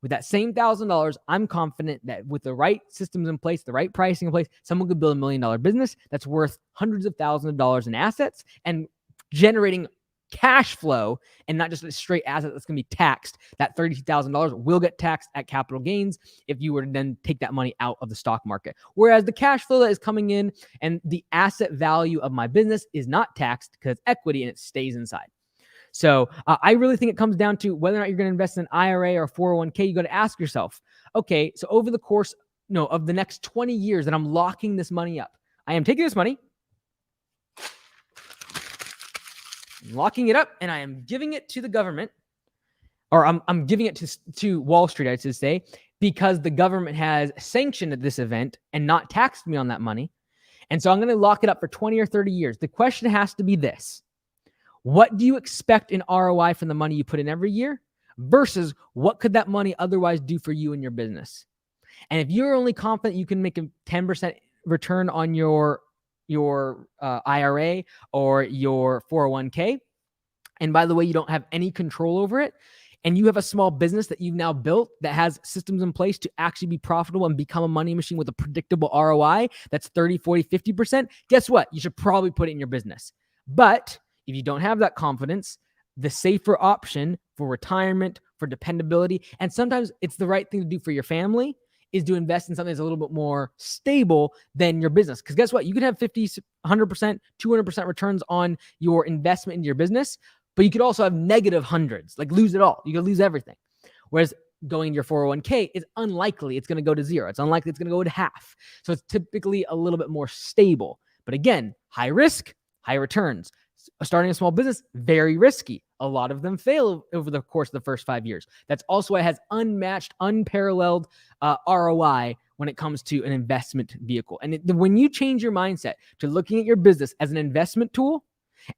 With that same $1,000, I'm confident that with the right systems in place, the right pricing in place, someone could build $1 million business that's worth hundreds of thousands of dollars in assets and generating cash flow and not just a straight asset that's going to be taxed. That $32,000 will get taxed at capital gains if you were to then take that money out of the stock market. Whereas the cash flow that is coming in and the asset value of my business is not taxed because it's equity and it stays inside. So I really think it comes down to whether or not you're going to invest in an IRA or 401k. You got to ask yourself, okay, so over the course of the next 20 years that I'm locking this money up, I am taking this money, locking it up, and I am giving it to the government, or I'm giving it to Wall Street, I should say, because the government has sanctioned this event and not taxed me on that money. And so I'm going to lock it up for 20 or 30 years. The question has to be this: what do you expect in ROI from the money you put in every year versus what could that money otherwise do for you and your business? And if you're only confident you can make a 10% return on your IRA or your 401k, and by the way, you don't have any control over it, and you have a small business that you've now built that has systems in place to actually be profitable and become a money machine with a predictable ROI that's 30, 40, 50%, guess what? You should probably put it in your business. But if you don't have that confidence, the safer option for retirement, for dependability, and sometimes it's the right thing to do for your family, is to invest in something that's a little bit more stable than your business. Because guess what? You can have 50, 100%, 200% returns on your investment in your business, but you could also have negative hundreds, like lose it all. You could lose everything. Whereas going to your 401k is unlikely it's going to go to 0. It's unlikely it's going to go to half. So it's typically a little bit more stable. But again, high risk, high returns. Starting a small business, very risky. A lot of them fail over the course of the first 5 years. That's also why it has unmatched, unparalleled ROI when it comes to an investment vehicle. And when you change your mindset to looking at your business as an investment tool,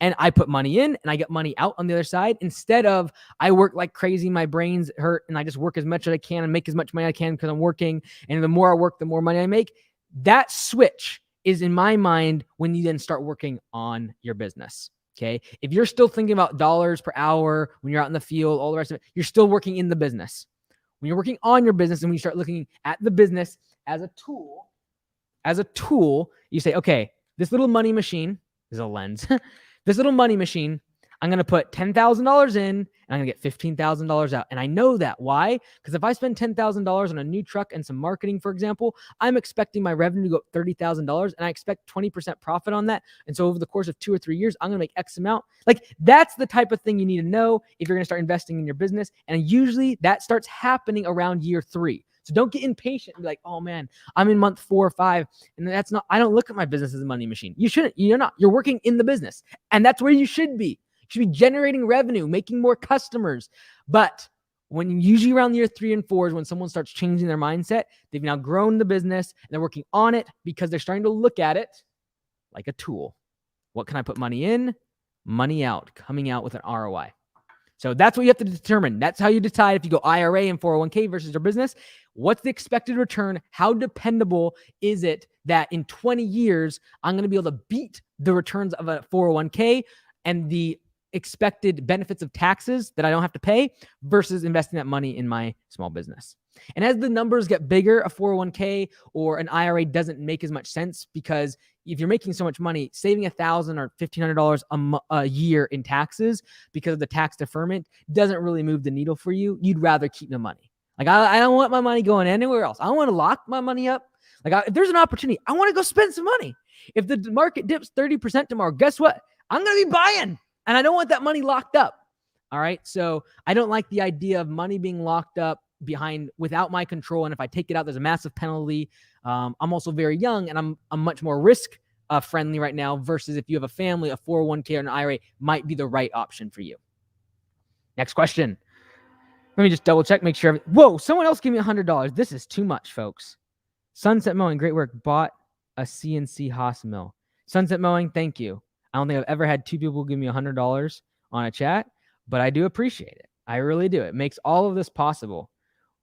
and I put money in and I get money out on the other side, instead of I work like crazy, my brain's hurt, and I just work as much as I can and make as much money as I can because I'm working. And the more I work, the more money I make. That switch is, in my mind, when you then start working on your business. Okay. If you're still thinking about dollars per hour when you're out in the field, all the rest of it, you're still working in the business. When you're working on your business and when you start looking at the business as a tool, you say, okay, this little money machine is a lens. This little money machine, I'm going to put $10,000 in and I'm going to get $15,000 out. And I know that. Why? Because if I spend $10,000 on a new truck and some marketing, for example, I'm expecting my revenue to go up $30,000 and I expect 20% profit on that. And so over the course of 2 or 3 years, I'm going to make X amount. Like, that's the type of thing you need to know if you're going to start investing in your business. And usually that starts happening around year 3. So don't get impatient and be like, oh man, I'm in month 4 or 5. And that's not, I don't look at my business as a money machine. You shouldn't. You're not. You're working in the business. And that's where you should be. You should be generating revenue, making more customers. But when usually around year 3 and 4 is when someone starts changing their mindset, they've now grown the business and they're working on it because they're starting to look at it like a tool. What can I put money in? Money out, coming out with an ROI. So that's what you have to determine. That's how you decide if you go IRA and 401k versus your business. What's the expected return? How dependable is it that in 20 years, I'm going to be able to beat the returns of a 401k and the expected benefits of taxes that I don't have to pay versus investing that money in my small business. And as the numbers get bigger, a 401k or an IRA doesn't make as much sense because if you're making so much money, saving $1,000 or $1,500 a year in taxes because of the tax deferment doesn't really move the needle for you. You'd rather keep the money. Like, I don't want my money going anywhere else. I don't want to lock my money up. Like, if there's an opportunity, I want to go spend some money. If the market dips 30% tomorrow, guess what? I'm going to be buying, and I don't want that money locked up. All right. So I don't like the idea of money being locked up behind without my control. And if I take it out, there's a massive penalty. I'm also very young and I'm much more risk friendly right now versus if you have a family, a 401k or an IRA might be the right option for you. Next question. Let me just double check, make sure. Whoa, someone else gave me $100. This is too much, folks. Sunset Mowing, great work. Bought a CNC Haas mill. Sunset Mowing, thank you. I don't think I've ever had 2 people give me $100 on a chat, but I do appreciate it. I really do. It makes all of this possible.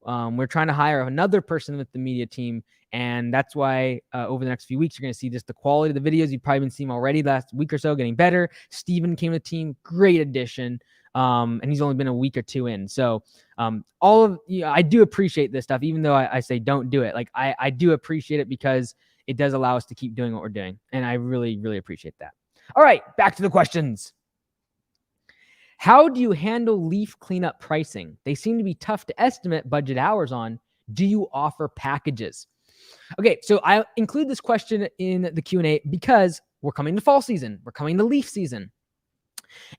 We're trying to hire another person with the media team, and that's why over the next few weeks, you're going to see just the quality of the videos. You've probably been seeing already last week or so, getting better. Steven came to the team, great addition, and he's only been a week or 2 in. So I do appreciate this stuff, even though I say don't do it. Like I do appreciate it because it does allow us to keep doing what we're doing, and I really, really appreciate that. All right, back to the questions. How do you handle leaf cleanup pricing? They seem to be tough to estimate budget hours on. Do you offer packages? Okay, so I include this question in the Q&A because we're coming to fall season. We're coming to leaf season.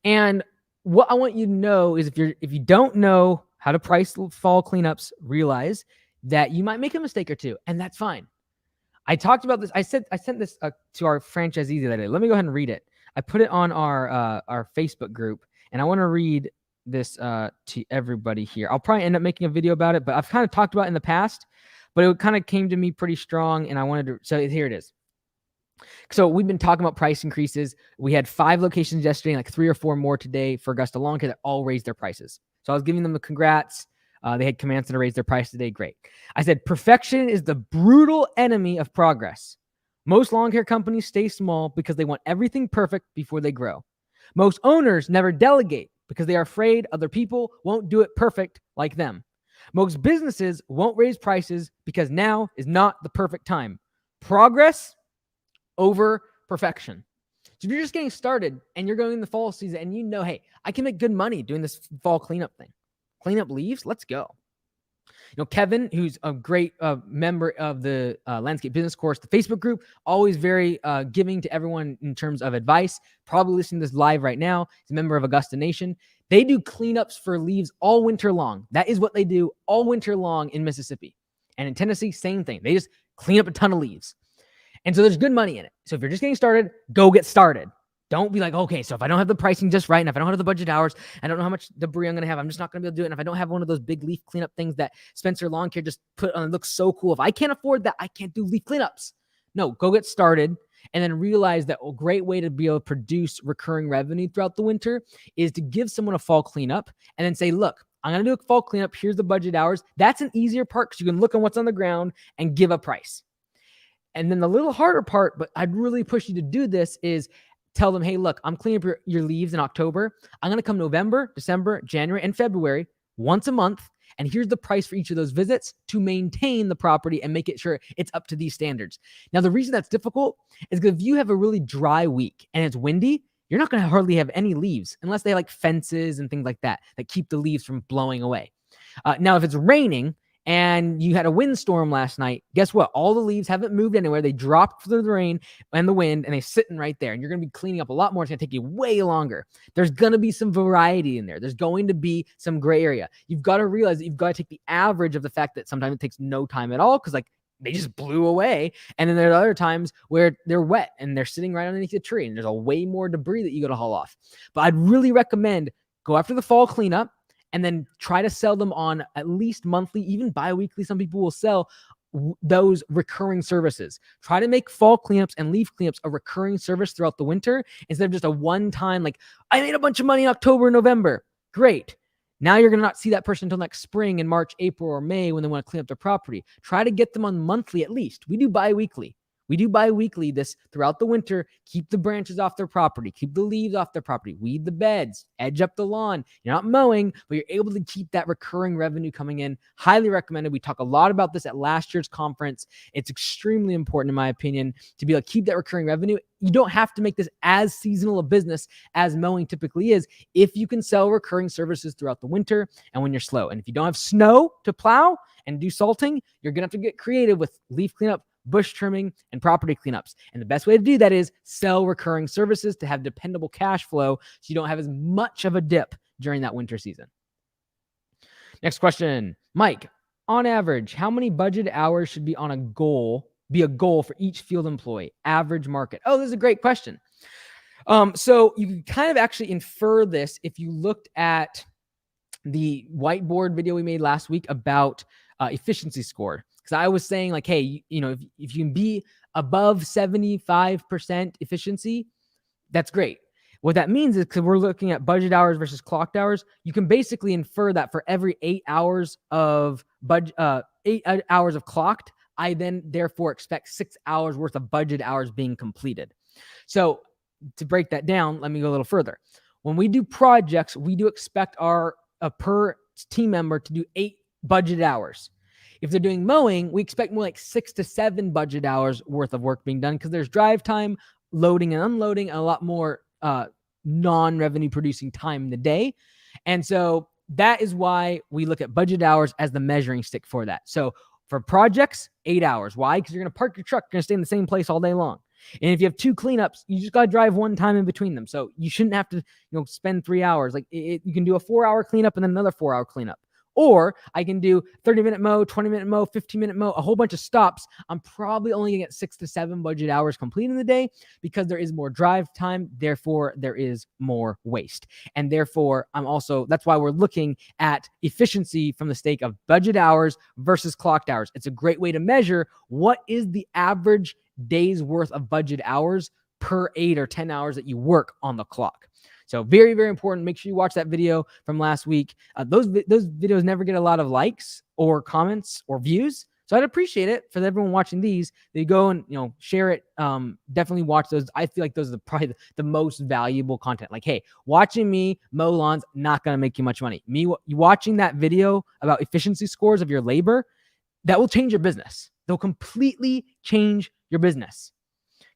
And what I want you to know is if you don't know how to price fall cleanups, realize that you might make a mistake or two, and that's fine. I talked about this. I sent this to our franchisees the other day. Let me go ahead and read it. I put it on our Facebook group, and I want to read this to everybody here. I'll probably end up making a video about it, but I've kind of talked about it in the past, but it kind of came to me pretty strong, and I wanted to. So here it is. So we've been talking about price increases. We had 5 locations yesterday, like 3 or 4 more today for Augusta Lawn Care that all raised their prices. So I was giving them the congrats. They had commands to raise their price today. Great. I said, perfection is the brutal enemy of progress. Most lawn care companies stay small because they want everything perfect before they grow. Most owners never delegate because they are afraid other people won't do it perfect like them. Most businesses won't raise prices because now is not the perfect time. Progress over perfection. So if you're just getting started and you're going in the fall season and you know, hey, I can make good money doing this fall cleanup thing. Clean up leaves, let's go. You know, Kevin, who's a great member of the Landscape Business Course, the Facebook group, always very giving to everyone in terms of advice, probably listening to this live right now. He's a member of Augusta Nation. They do cleanups for leaves all winter long. That is what they do all winter long in Mississippi. And in Tennessee, same thing. They just clean up a ton of leaves. And so there's good money in it. So if you're just getting started, go get started. Don't be like, okay, so if I don't have the pricing just right, and if I don't have the budget hours, I don't know how much debris I'm going to have, I'm just not going to be able to do it. And if I don't have one of those big leaf cleanup things that Spencer Lawn Care just put on, it looks so cool. If I can't afford that, I can't do leaf cleanups. No, go get started and then realize that a great way to be able to produce recurring revenue throughout the winter is to give someone a fall cleanup and then say, look, I'm going to do a fall cleanup. Here's the budget hours. That's an easier part because you can look on what's on the ground and give a price. And then the little harder part, but I'd really push you to do this, is tell them, hey, look, I'm cleaning up your leaves in October. I'm going to come November, December, January, and February once a month. And here's the price for each of those visits to maintain the property and make it sure it's up to these standards. Now, the reason that's difficult is because if you have a really dry week and it's windy, you're not going to hardly have any leaves unless they have like fences and things like that keep the leaves from blowing away. Now, if it's raining and you had a windstorm last night, guess what? All the leaves haven't moved anywhere. They dropped through the rain and the wind, and they're sitting right there. And you're going to be cleaning up a lot more. It's going to take you way longer. There's going to be some variety in there. There's going to be some gray area. You've got to realize that you've got to take the average of the fact that sometimes it takes no time at all because like they just blew away. And then there are other times where they're wet and they're sitting right underneath the tree, and there's a way more debris that you got to haul off. But I'd really recommend go after the fall cleanup, and then try to sell them on at least monthly, even bi-weekly. Some people will sell those recurring services. Try to make fall cleanups and leaf cleanups a recurring service throughout the winter instead of just a one-time, like, I made a bunch of money in October and November. Great. Now you're going to not see that person until next spring in March, April, or May when they want to clean up their property. Try to get them on monthly at least. We do bi-weekly. We do bi-weekly this throughout the winter. Keep the branches off their property. Keep the leaves off their property. Weed the beds. Edge up the lawn. You're not mowing, but you're able to keep that recurring revenue coming in. Highly recommended. We talk a lot about this at last year's conference. It's extremely important, in my opinion, to be able to keep that recurring revenue. You don't have to make this as seasonal a business as mowing typically is if you can sell recurring services throughout the winter and when you're slow. And if you don't have snow to plow and do salting, you're going to have to get creative with leaf cleanup, bush trimming, and property cleanups. And the best way to do that is sell recurring services to have dependable cash flow so you don't have as much of a dip during that winter season. Next question. Mike, on average, how many budget hours should be a goal for each field employee? Average market. Oh, this is a great question. So you can kind of actually infer this if you looked at the whiteboard video we made last week about efficiency score. Because I was saying like, hey, if you can be above 75% efficiency, that's great. What that means is because we're looking at budget hours versus clocked hours, you can basically infer that for every 8 hours of 8 hours of clocked, I then therefore expect 6 hours worth of budget hours being completed. So to break that down, let me go a little further. When we do projects, we do expect our per team member to do 8 budget hours. If they're doing mowing, we expect more like 6 to 7 budget hours worth of work being done because there's drive time, loading and unloading, and a lot more non-revenue producing time in the day. And so that is why we look at budget hours as the measuring stick for that. So for projects, 8 hours. Why? Because you're going to park your truck. You're going to stay in the same place all day long. And if you have 2 cleanups, you just got to drive one time in between them. So you shouldn't have to spend 3 hours. Like you can do a 4-hour cleanup and then another 4-hour cleanup. Or I can do 30-minute mow, 20-minute mow, 15-minute mow, a whole bunch of stops. I'm probably only going to get 6 to 7 budget hours complete in the day because there is more drive time. Therefore, there is more waste. And therefore, that's why we're looking at efficiency from the stake of budget hours versus clocked hours. It's a great way to measure what is the average day's worth of budget hours per 8 or 10 hours that you work on the clock. So very, very important. Make sure you watch that video from last week. Those videos never get a lot of likes or comments or views. So I'd appreciate it for everyone watching these. They go and share it. Definitely watch those. I feel like those are probably the most valuable content. Like, hey, watching me mow lawns not going to make you much money. Watching that video about efficiency scores of your labor, that will change your business. They'll completely change your business.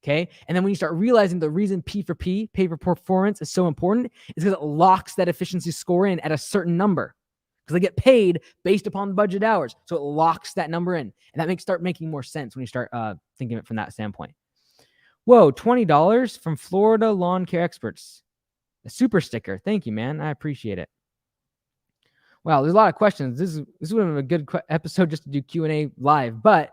Okay. And then when you start realizing the reason P for P, pay for performance, is so important is because it locks that efficiency score in at a certain number because they get paid based upon the budget hours. So it locks that number in. And that start making more sense when you start thinking of it from that standpoint. Whoa, $20 from Florida Lawn Care Experts. A super sticker. Thank you, man. I appreciate it. Wow, there's a lot of questions. This would have been a good episode just to do Q&A live. But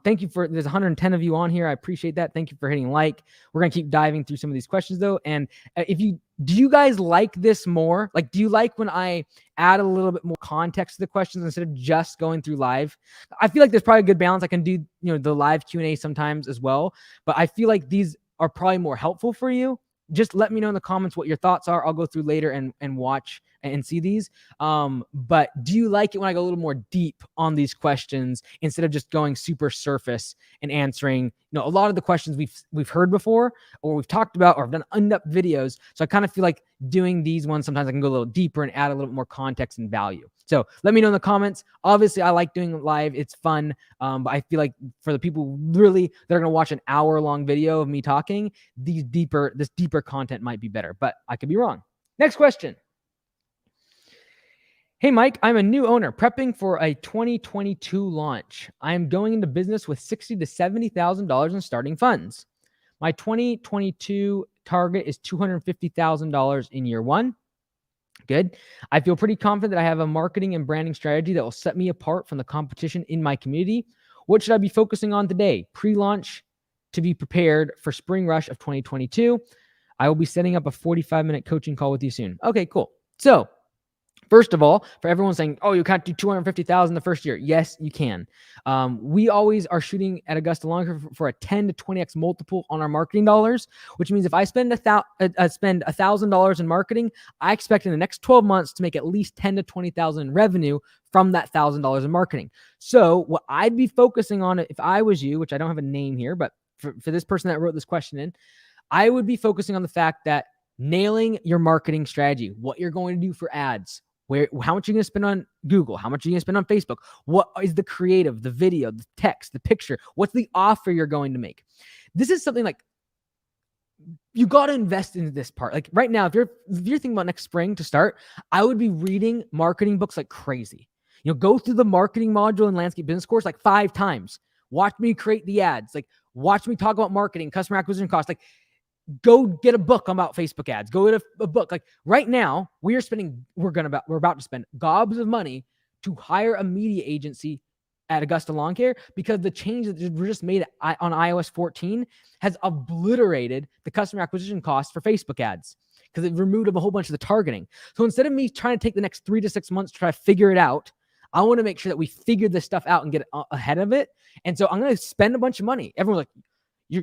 thank you there's 110 of you on here. I appreciate that. Thank you for hitting like. We're gonna keep diving through some of these questions though. And do you guys like this more? Like, do you like when I add a little bit more context to the questions instead of just going through live? I feel like there's probably a good balance. I can do the live Q&A sometimes as well, but I feel like these are probably more helpful for you. Just let me know in the comments what your thoughts are. I'll go through later and watch and see these. But do you like it when I go a little more deep on these questions instead of just going super surface and answering, a lot of the questions we've heard before or we've talked about or have done in-depth videos. So I kind of feel like doing these ones, sometimes I can go a little deeper and add a little bit more context and value. So let me know in the comments. Obviously, I like doing it live. It's fun. But I feel like for the people really that are going to watch an hour-long video of me talking, this deeper content might be better. But I could be wrong. Next question. Hey, Mike, I'm a new owner prepping for a 2022 launch. I am going into business with $60,000 to $70,000 in starting funds. My 2022 target is $250,000 in year one. Good. I feel pretty confident that I have a marketing and branding strategy that will set me apart from the competition in my community. What should I be focusing on today? Pre-launch to be prepared for spring rush of 2022. I will be setting up a 45-minute coaching call with you soon. Okay, cool. So, first of all, for everyone saying, oh, you can't do $250,000 the first year. Yes, you can. We always are shooting at Augusta Lawn for a 10 to 20x multiple on our marketing dollars, which means if I spend $1,000 in marketing, I expect in the next 12 months to make at least $10,000 to $20,000 in revenue from that $1,000 in marketing. So what I'd be focusing on if I was you, which I don't have a name here, but for this person that wrote this question in, I would be focusing on the fact that nailing your marketing strategy, what you're going to do for ads, how much are you going to spend on Google? How much are you going to spend on Facebook? What is the creative, the video, the text, the picture? What's the offer you're going to make? This is something like you got to invest into this part. Like right now, if you're thinking about next spring to start, I would be reading marketing books like crazy. Go through the marketing module in Landscape Business Course like 5 times. Watch me create the ads. Like watch me talk about marketing, customer acquisition costs. Like go get a book about Facebook ads. Go get a book. Like right now, we're about to spend gobs of money to hire a media agency at Augusta Lawn Care because the change that were just made on iOS 14 has obliterated the customer acquisition costs for Facebook ads because it removed a whole bunch of the targeting. So instead of me trying to take the next 3 to 6 months to try to figure it out, I want to make sure that we figure this stuff out and get ahead of it. And so I'm going to spend a bunch of money. Everyone's like,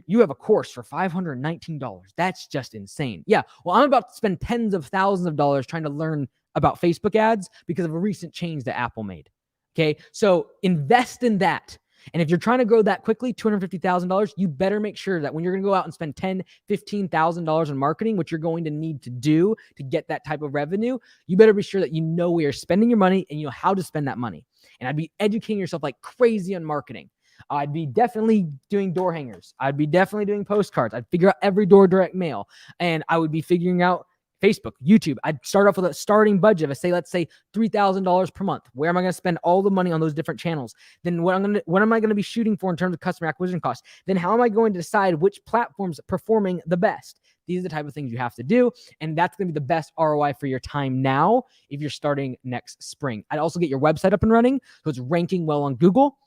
you have a course for $519. That's just insane. Yeah. Well, I'm about to spend tens of thousands of dollars trying to learn about Facebook ads because of a recent change that Apple made. Okay. So invest in that. And if you're trying to grow that quickly, $250,000, you better make sure that when you're going to go out and spend $10,000, $15,000 in marketing, which you're going to need to do to get that type of revenue, you better be sure that you know where you're spending your money and you know how to spend that money. And I'd be educating yourself like crazy on marketing. I'd be definitely doing door hangers. I'd be definitely doing postcards. I'd figure out every door direct mail. And I would be figuring out Facebook, YouTube. I'd start off with a starting budget of, let's say $3,000 per month. Where am I going to spend all the money on those different channels? Then what am I going to be shooting for in terms of customer acquisition costs? Then how am I going to decide which platform's performing the best? These are the type of things you have to do. And that's going to be the best ROI for your time now if you're starting next spring. I'd also get your website up and running so it's ranking well on Google.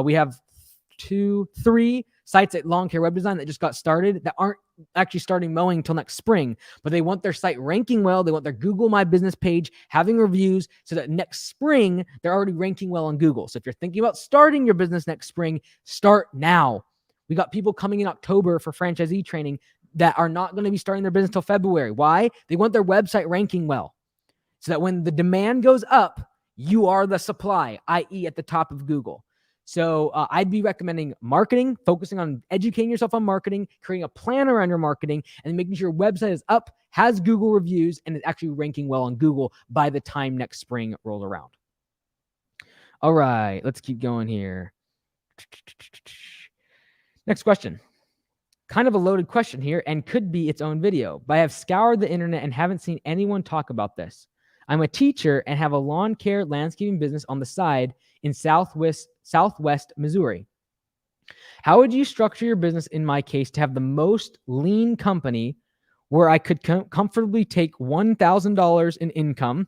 We have 2-3 sites at Lawn Care Web Design that just got started that aren't actually starting mowing until next spring, but they want their site ranking well. They want their Google My Business page having reviews so that next spring they're already ranking well on Google. So if you're thinking about starting your business next spring, start now. We got people coming in October for franchisee training that are not going to be starting their business till February. Why? They want their website ranking well so that when the demand goes up, you are the supply, i.e. at the top of Google. So I'd be recommending marketing, focusing on educating yourself on marketing, creating a plan around your marketing, and making sure your website is up, has Google reviews, and is actually ranking well on Google by the time next spring rolls around. All right, let's keep going here. Next question. Kind of a loaded question here and could be its own video, but I have scoured the internet and haven't seen anyone talk about this. I'm a teacher and have a lawn care landscaping business on the side in Southwest Missouri. How would you structure your business in my case to have the most lean company where I could comfortably take $1,000 in income,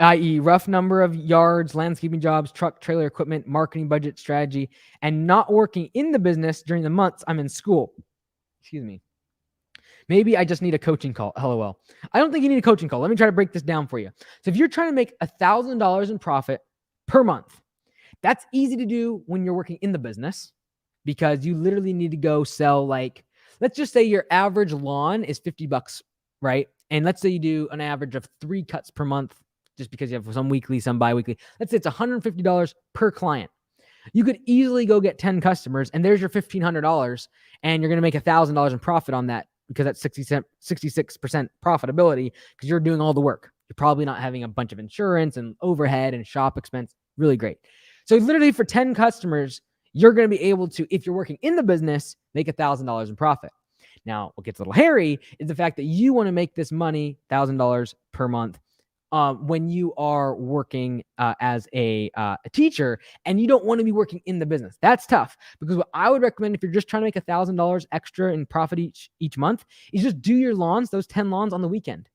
i.e. rough number of yards, landscaping jobs, truck, trailer equipment, marketing budget, strategy, and not working in the business during the months I'm in school. Excuse me. Maybe I just need a coaching call. LOL. I don't think you need a coaching call. Let me try to break this down for you. So if you're trying to make $1,000 in profit per month, that's easy to do when you're working in the business because you literally need to go sell, like, let's just say your average lawn is $50, right? And let's say you do an average of 3 cuts per month, just because you have some weekly, some bi-weekly. Let's say it's $150 per client. You could easily go get 10 customers and there's your $1,500 and you're going to make $1,000 in profit on that because that's 66% profitability because you're doing all the work. You're probably not having a bunch of insurance and overhead and shop expense. Really great. So literally for 10 customers, you're going to be able to, if you're working in the business, make $1,000 in profit. Now, what gets a little hairy is the fact that you want to make this money, $1,000 per month, when you are working as a teacher and you don't want to be working in the business. That's tough because what I would recommend if you're just trying to make $1,000 extra in profit each month is just do your lawns, those 10 lawns on the weekend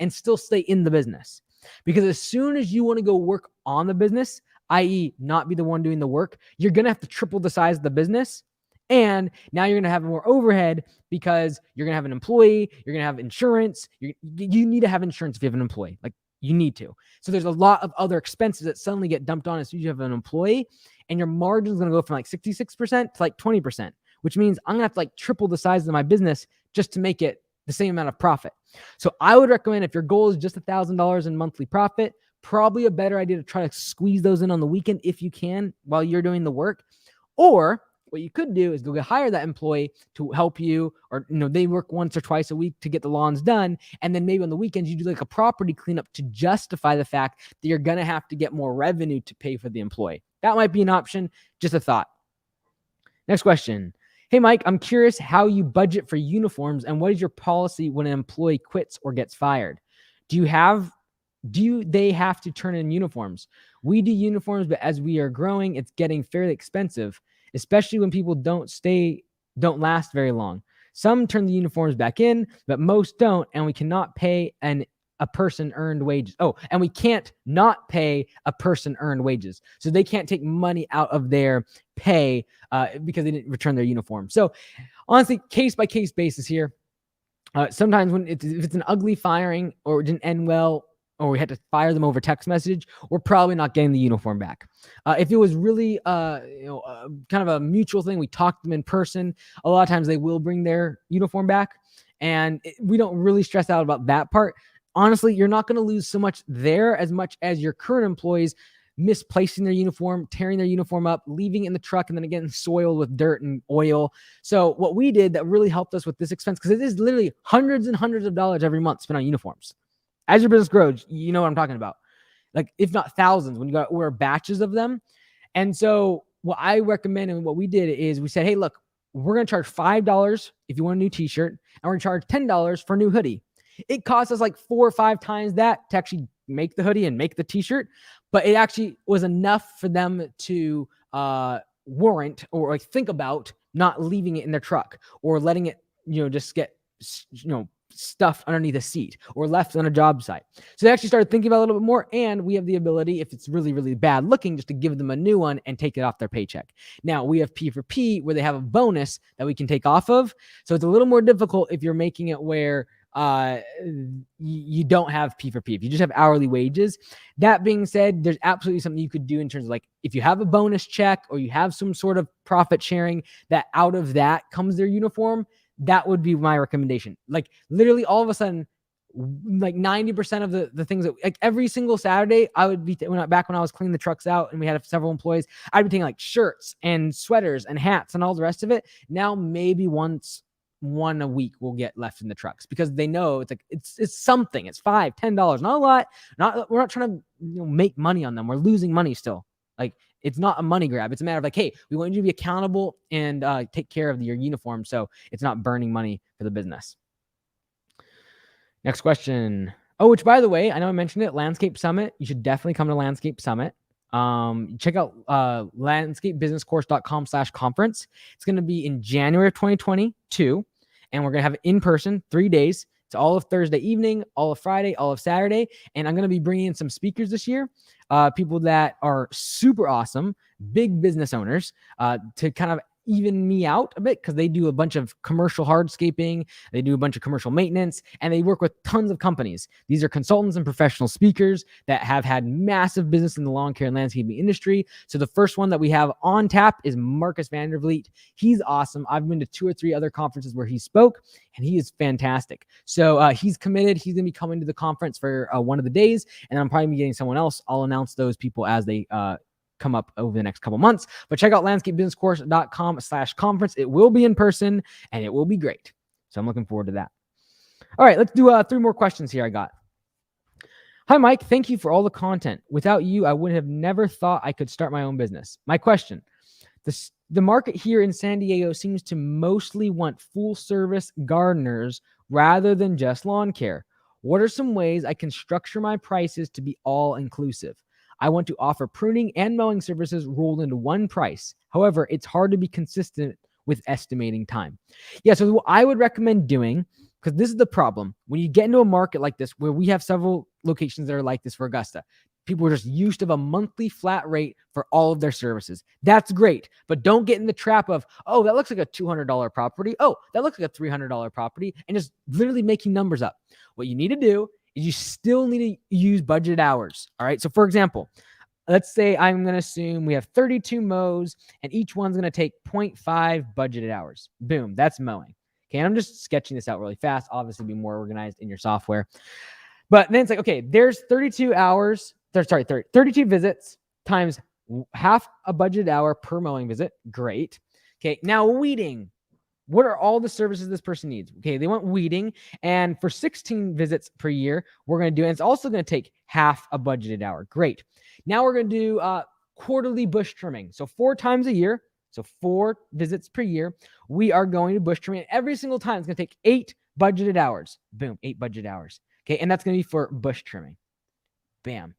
and still stay in the business. Because as soon as you want to go work on the business, i.e. not be the one doing the work, you're going to have to triple the size of the business. And now you're going to have more overhead because you're going to have an employee, you're going to have insurance. You need to have insurance if you have an employee. Like, you need to. So there's a lot of other expenses that suddenly get dumped on as soon as you have an employee, and your margin is going to go from like 66% to like 20%, which means I'm going to have to like triple the size of my business just to make it the same amount of profit. So I would recommend if your goal is just $1,000 in monthly profit, probably a better idea to try to squeeze those in on the weekend if you can while you're doing the work. Or what you could do is go hire that employee to help you, or they work once or twice a week to get the lawns done, and then maybe on the weekends you do like a property cleanup to justify the fact that you're going to have to get more revenue to pay for the employee. That might be an option. Just a thought. Next question. Hey, Mike, I'm curious how you budget for uniforms and what is your policy when an employee quits or gets fired? Do they have to turn in uniforms? We do uniforms, but as we are growing, it's getting fairly expensive, especially when people don't last very long. Some turn the uniforms back in, but most don't, and we cannot pay a person earned wages. Oh, and we can't not pay a person earned wages. So they can't take money out of their pay because they didn't return their uniform. So honestly, case by case basis here. Sometimes when if it's an ugly firing or it didn't end well, or we had to fire them over text message, we're probably not getting the uniform back. If it was really kind of a mutual thing, we talked to them in person, a lot of times they will bring their uniform back, and we don't really stress out about that part. Honestly, you're not going to lose so much there as much as your current employees misplacing their uniform, tearing their uniform up, leaving it in the truck, and then again soiled with dirt and oil. So what we did that really helped us with this expense, because it is literally hundreds and hundreds of dollars every month spent on uniforms. As your business grows, you know what I'm talking about. Like, if not thousands, when you got to order batches of them. And so what I recommend and what we did is we said, hey, look, we're going to charge $5 if you want a new t-shirt, and we're going to charge $10 for a new hoodie. It costs us like 4 or 5 times that to actually make the hoodie and make the t-shirt, but it actually was enough for them to warrant or like think about not leaving it in their truck or letting it, just get, stuffed underneath a seat or left on a job site. So they actually started thinking about it a little bit more, and we have the ability, if it's really, really bad looking, just to give them a new one and take it off their paycheck. Now we have P for P, where they have a bonus that we can take off of. So it's a little more difficult if you're making it where you don't have P for P, if you just have hourly wages. That being said, there's absolutely something you could do in terms of like, if you have a bonus check or you have some sort of profit sharing that out of that comes their uniform, that would be my recommendation. Like, literally all of a sudden, like 90% of the things that, like, every single Saturday I would be back when I was cleaning the trucks out and we had several employees, I'd be taking like shirts and sweaters and hats and all the rest of it. Now maybe one a week will get left in the trucks because they know it's like it's something. It's $5, $10, not a lot. We're not trying to make money on them. We're losing money still. Like, it's not a money grab. It's a matter of like, hey, we want you to be accountable and take care of your uniform, so it's not burning money for the business. Next question. Oh, which, by the way, I know I mentioned it, Landscape Summit. You should definitely come to Landscape Summit. Check out landscapebusinesscourse.com/conference. It's going to be in January of 2022, and we're going to have it in person, 3 days. It's all of Thursday evening, all of Friday, all of Saturday. And I'm going to be bringing in some speakers this year, people that are super awesome, big business owners, to kind of even me out a bit, because they do a bunch of commercial hardscaping, they do a bunch of commercial maintenance, and they work with tons of companies. These are consultants and professional speakers that have had massive business in the lawn care and landscaping industry. So the first one that we have on tap is Marcus Vanderbilt. He's awesome. I've been to 2 or 3 other conferences where he spoke, and he is fantastic. So he's committed. He's going to be coming to the conference for one of the days, and I'm probably getting someone else. I'll announce those people as they come up over the next couple months. But check out landscapebusinesscourse.com/conference. It will be in person, and it will be great. So I'm looking forward to that. All right, let's do 3 more questions here I got. Hi, Mike. Thank you for all the content. Without you, I would have never thought I could start my own business. My question: the market here in San Diego seems to mostly want full-service gardeners rather than just lawn care. What are some ways I can structure my prices to be all-inclusive? I want to offer pruning and mowing services rolled into one price. However, it's hard to be consistent with estimating time. Yeah, so what I would recommend doing, because this is the problem, when you get into a market like this, where we have several locations that are like this for Augusta, people are just used to a monthly flat rate for all of their services. That's great, but don't get in the trap of, oh, that looks like a $200 property. Oh, that looks like a $300 property, and just literally making numbers up. What you need to do is you still need to use budgeted hours. All right. So for example, let's say I'm going to assume we have 32 mows and each one's going to take 0.5 budgeted hours. Boom. That's mowing. Okay. And I'm just sketching this out really fast. Obviously be more organized in your software. But then it's like, okay, there's 32 visits times half a budgeted hour per mowing visit. Great. Okay. Now weeding. What are all the services this person needs? Okay, they want weeding, and for 16 visits per year, we're going to do, and it's also going to take half a budgeted hour. Great. Now we're going to do quarterly bush trimming. So 4 times a year, so 4 visits per year, we are going to bush trimming. Every single time, it's going to take 8 budgeted hours. Boom, 8 budgeted hours. Okay, and that's going to be for bush trimming. Bam.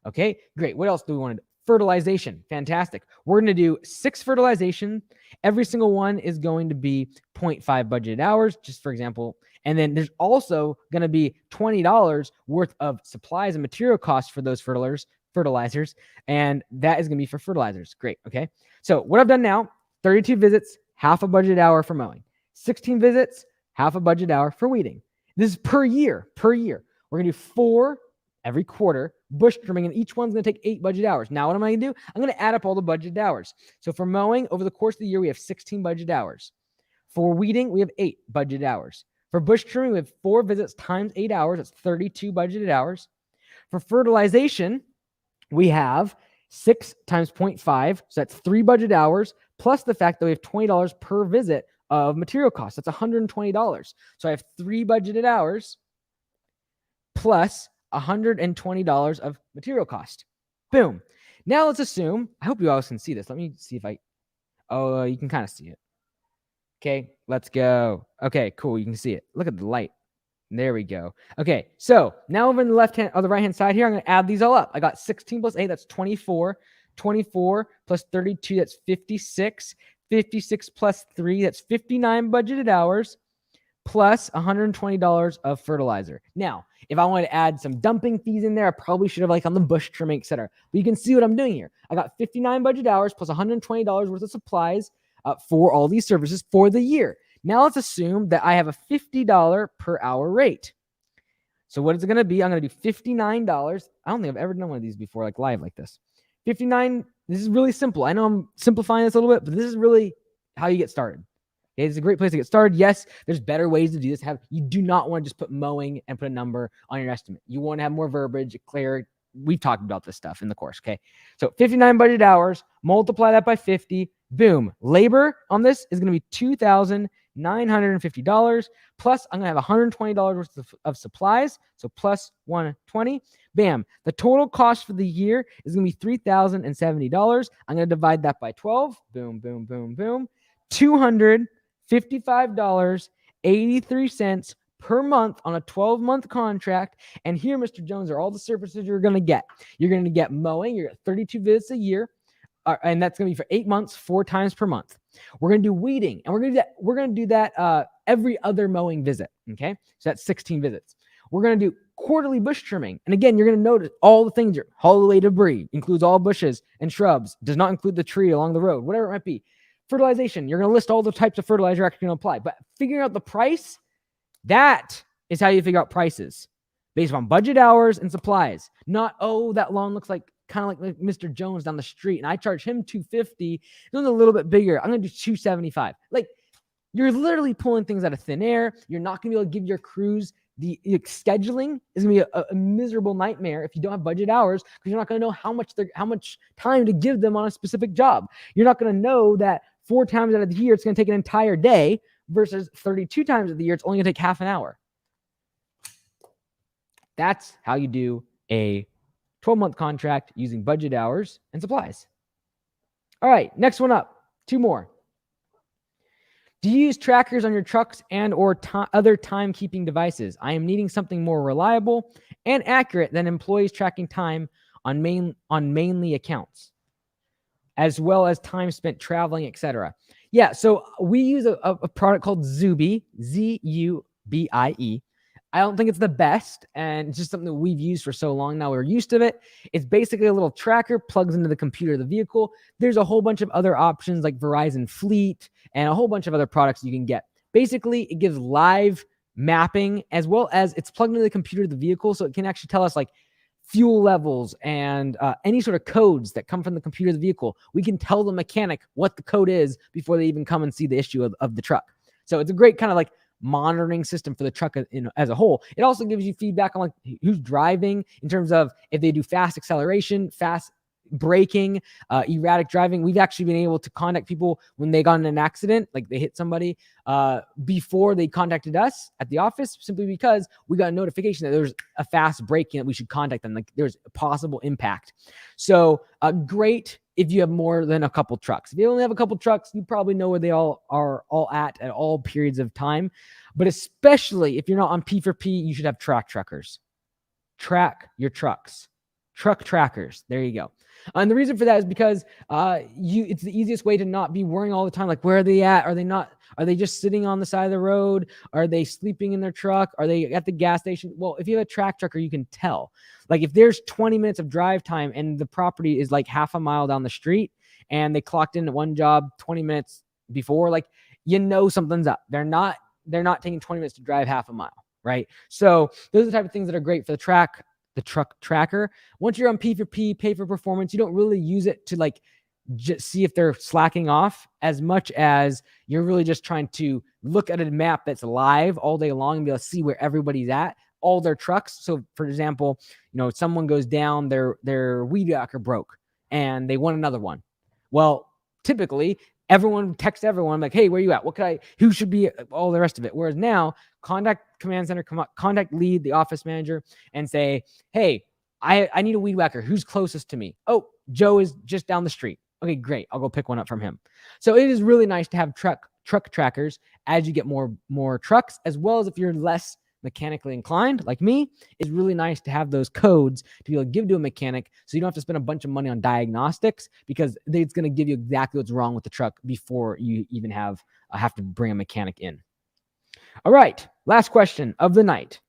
Okay, great. What else do we want to do? Fertilization. Fantastic. We're going to do 6 fertilization. Every single one is going to be 0.5 budgeted hours, just for example. And then there's also going to be $20 worth of supplies and material costs for those fertilizers. And that is going to be for fertilizers. Great. Okay. So what I've done now, 32 visits, half a budgeted hour for mowing. 16 visits, half a budgeted hour for weeding. This is per year. We're going to do 4 every quarter, bush trimming, and each one's going to take 8 budget hours. Now, what am I going to do? I'm going to add up all the budget hours. So for mowing, over the course of the year, we have 16 budget hours. For weeding, we have 8 budget hours. For bush trimming, we have 4 visits times 8 hours. That's 32 budgeted hours. For fertilization, we have 6 times 0.5. So that's 3 budget hours, plus the fact that we have $20 per visit of material costs. That's $120. So I have 3 budgeted hours plus $120 of material cost. Boom. Now let's assume, I hope you all can see this. Let me see if you can kind of see it. Okay, let's go. Okay, cool. You can see it. Look at the light. There we go. Okay, so now over on the left hand or the right hand side here, I'm going to add these all up. I got 16 plus 8, that's 24. 24 plus 32, that's 56. 56 plus 3, that's 59 budgeted hours, plus $120 of fertilizer. Now, if I wanted to add some dumping fees in there, I probably should have on the bush trimming, etc. But you can see what I'm doing here. I got 59 budget hours plus $120 worth of supplies for all these services for the year. Now let's assume that I have a $50 per hour rate. So what is it going to be? I'm going to do $59. I don't think I've ever done one of these before, live like this. 59. This is really simple. I know I'm simplifying this a little bit, but this is really how you get started. Okay, it's a great place to get started. Yes, there's better ways to do this. You do not want to just put mowing and put a number on your estimate. You want to have more verbiage, clear. We've talked about this stuff in the course. Okay, so 59 budget hours, multiply that by 50. Boom. Labor on this is going to be $2,950. Plus, I'm going to have $120 worth of supplies. So plus 120. Bam. The total cost for the year is going to be $3,070. I'm going to divide that by 12. Boom, boom, boom, boom. $255.83 per month on a 12-month contract. And here, Mr. Jones, are all the services you're going to get. You're going to get mowing. You're at 32 visits a year. and that's going to be for 8 months, 4 times per month. We're going to do weeding, and we're going to do that every other mowing visit. Okay, so that's 16 visits. We're going to do quarterly bush trimming, and again, you're going to notice all the things. Haul away debris, includes all bushes and shrubs, does not include the tree along the road, whatever it might be. Fertilization, you're going to list all the types of fertilizer you're actually going to apply, but figuring out the price, that is how you figure out prices based on budget hours and supplies. Not, oh, that lawn looks like kind of like Mr. Jones down the street, and I charge him $250. It's a little bit bigger. I'm going to do $275. Like, you're literally pulling things out of thin air. You're not going to be able to give your crews the scheduling is going to be a miserable nightmare if you don't have budget hours, because you're not going to know how much time to give them on a specific job. You're not going to know that 4 times out of the year it's going to take an entire day versus 32 times of the year it's only going to take half an hour. That's how you do a 12-month contract using budget hours and supplies. All right, next one up. 2 more. Do you use trackers on your trucks and or other timekeeping devices? I am needing something more reliable and accurate than employees tracking time on mainly accounts, as well as time spent traveling, etc. Yeah, so we use a product called Zuby, Z-U-B-I-E. I don't think it's the best, and it's just something that we've used for so long now. We're used to it. It's basically a little tracker, plugs into the computer of the vehicle. There's a whole bunch of other options like Verizon Fleet and a whole bunch of other products you can get. Basically, it gives live mapping as well as it's plugged into the computer of the vehicle, so it can actually tell us like fuel levels and any sort of codes that come from the computer of the vehicle. We can tell the mechanic what the code is before they even come and see the issue of the truck. So it's a great kind of like monitoring system for the truck as a whole. It also gives you feedback on like who's driving in terms of if they do fast acceleration, fast braking, erratic driving. We've actually been able to contact people when they got in an accident, like they hit somebody before they contacted us at the office, simply because we got a notification that there's a fast braking that we should contact them. Like there's a possible impact. So great if you have more than a couple trucks. If you only have a couple trucks, you probably know where they all are at all periods of time. But especially if you're not on P4P, you should have trackers. Track your trucks. Truck trackers. There you go. And the reason for that is because it's the easiest way to not be worrying all the time. Like, where are they at? Are they just sitting on the side of the road? Are they sleeping in their truck? Are they at the gas station? Well, if you have a track trucker, you can tell. Like if there's 20 minutes of drive time and the property is like half a mile down the street and they clocked in at one job 20 minutes before, like, you know, something's up. They're not taking 20 minutes to drive half a mile, right? So those are the type of things that are great for the truck tracker. Once you're on P4P, pay for performance, you don't really use it to like just see if they're slacking off as much as you're really just trying to look at a map that's live all day long and be able to see where everybody's at, all their trucks. So for example, you know, someone goes down, their weed whacker broke and they want another one. Well, typically everyone texts everyone like, hey, where you at? Who should be, all the rest of it. Whereas now, contact command center, contact lead, the office manager, and say, hey, I need a weed whacker. Who's closest to me? Oh, Joe is just down the street. Okay, great. I'll go pick one up from him. So it is really nice to have truck trackers as you get more trucks, as well as if you're less mechanically inclined like me. It's really nice to have those codes to be able to give to a mechanic so you don't have to spend a bunch of money on diagnostics, because it's going to give you exactly what's wrong with the truck before you even have to bring a mechanic in. All right, last question of the night.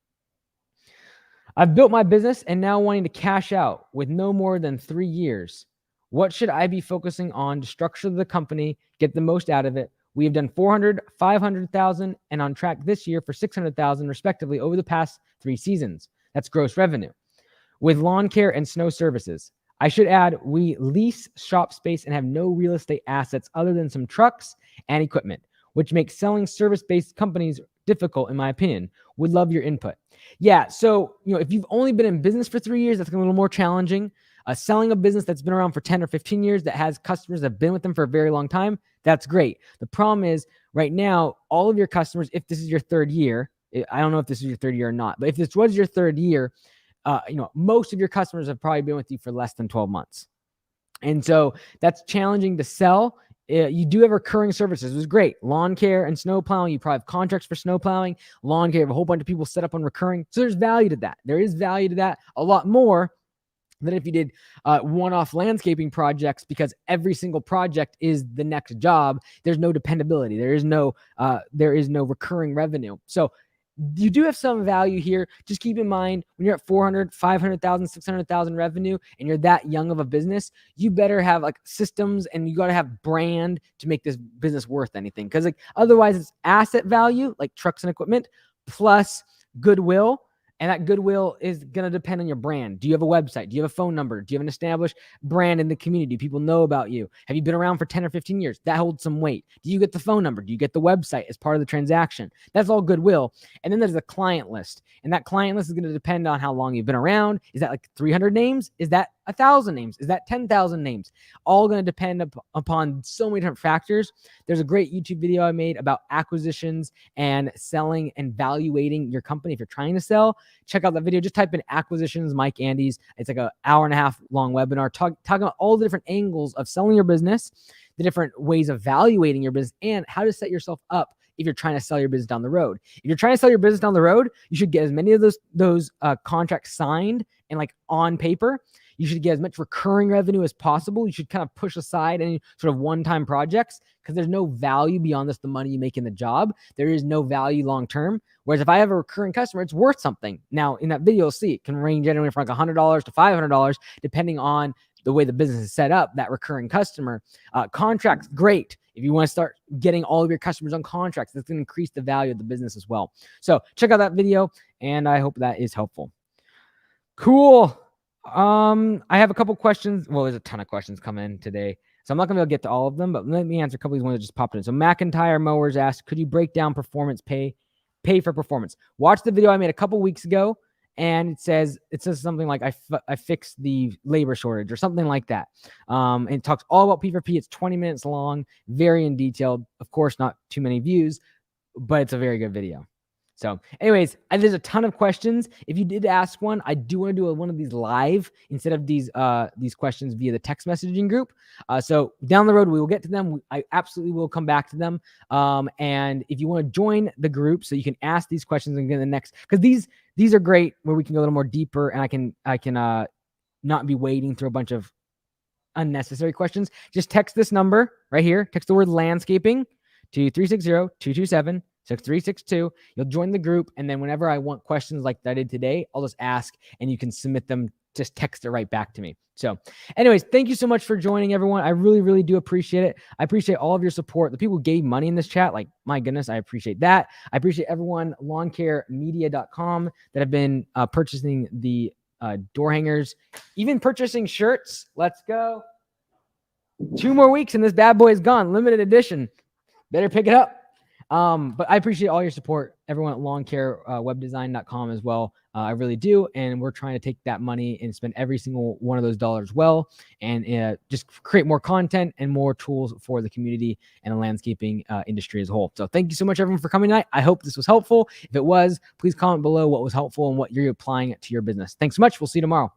I've built my business and now wanting to cash out with no more than 3 years. What should I be focusing on to structure the company, get the most out of it? We have done 400, 500,000, and on track this year for 600,000 respectively over the past 3 seasons. That's gross revenue. With lawn care and snow services. I should add, we lease shop space and have no real estate assets other than some trucks and equipment, which makes selling service-based companies difficult in my opinion. Would love your input. Yeah, so if you've only been in business for 3 years, that's a little more challenging. Selling a business that's been around for 10 or 15 years that has customers that have been with them for a very long time, that's great. The problem is right now, all of your customers, if this is your 3rd year, I don't know if this is your 3rd year or not, but if this was your 3rd year, most of your customers have probably been with you for less than 12 months. And so that's challenging to sell. You do have recurring services. It was great. Lawn care and snow plowing. You probably have contracts for snow plowing. Lawn care, you have a whole bunch of people set up on recurring. So there's value to that. There is value to that. A lot more than if you did one-off landscaping projects, because every single project is the next job. There's no dependability. There is no recurring revenue. So you do have some value here. Just keep in mind, when you're at 400, 500,000, 600,000 revenue and you're that young of a business, you better have like systems, and you got to have brand to make this business worth anything. Because like otherwise it's asset value, like trucks and equipment, plus goodwill. And that goodwill is going to depend on your brand. Do you have a website? Do you have a phone number? Do you have an established brand in the community? People know about you. Have you been around for 10 or 15 years? That holds some weight. Do you get the phone number? Do you get the website as part of the transaction? That's all goodwill. And then there's the client list. And that client list is going to depend on how long you've been around. Is that like 300 names? Is that 1,000 names? Is that 10,000 names? All going to depend upon so many different factors. There's a great YouTube video I made about acquisitions and selling and valuating your company if you're trying to sell. Check out that video. Just type in acquisitions, Mike Andes. It's like an hour and a half long webinar talking about all the different angles of selling your business, the different ways of evaluating your business, and how to set yourself up if you're trying to sell your business down the road. If you're trying to sell your business down the road, you should get as many of those contracts signed and like on paper. You should get as much recurring revenue as possible. You should kind of push aside any sort of one-time projects, because there's no value beyond this, the money you make in the job. There is no value long-term. Whereas if I have a recurring customer, it's worth something. Now, in that video, you'll see it can range anywhere from like $100 to $500, depending on the way the business is set up, that recurring customer. Contracts, great. If you want to start getting all of your customers on contracts, that's going to increase the value of the business as well. So check out that video, and I hope that is helpful. Cool. I have a couple questions. Well, there's a ton of questions coming in today, so I'm not going to be able to get to all of them, but let me answer a couple of these ones that just popped in. So McIntyre Mowers asked, could you break down performance pay for performance? Watch the video I made a couple weeks ago, and it says something like I fixed the labor shortage or something like that. And it talks all about P4P. It's 20 minutes long, very in detail. Of course, not too many views, but it's a very good video. So anyways, there's a ton of questions. If you did ask one, I do want to do one of these live instead of these questions via the text messaging group. So down the road, we will get to them. I absolutely will come back to them. And if you want to join the group so you can ask these questions and get the next, because these are great where we can go a little more deeper, and I can not be wading through a bunch of unnecessary questions. Just text this number right here. Text the word landscaping to 360-227-6362. You'll join the group, and then whenever I want questions like that I did today, I'll just ask, and you can submit them. Just text it right back to me. So anyways, thank you so much for joining, everyone. I really, really do appreciate it. I appreciate all of your support. The people who gave money in this chat, like, my goodness, I appreciate that. I appreciate everyone, lawncaremedia.com, that have been purchasing the door hangers, even purchasing shirts. Let's go. 2 more weeks and this bad boy is gone. Limited edition. Better pick it up. But I appreciate all your support, everyone at lawncarewebdesign.com as well. I really do. And we're trying to take that money and spend every single one of those dollars well, and just create more content and more tools for the community and the landscaping industry as a whole. So thank you so much, everyone, for coming tonight. I hope this was helpful. If it was, please comment below what was helpful and what you're applying it to your business. Thanks so much. We'll see you tomorrow.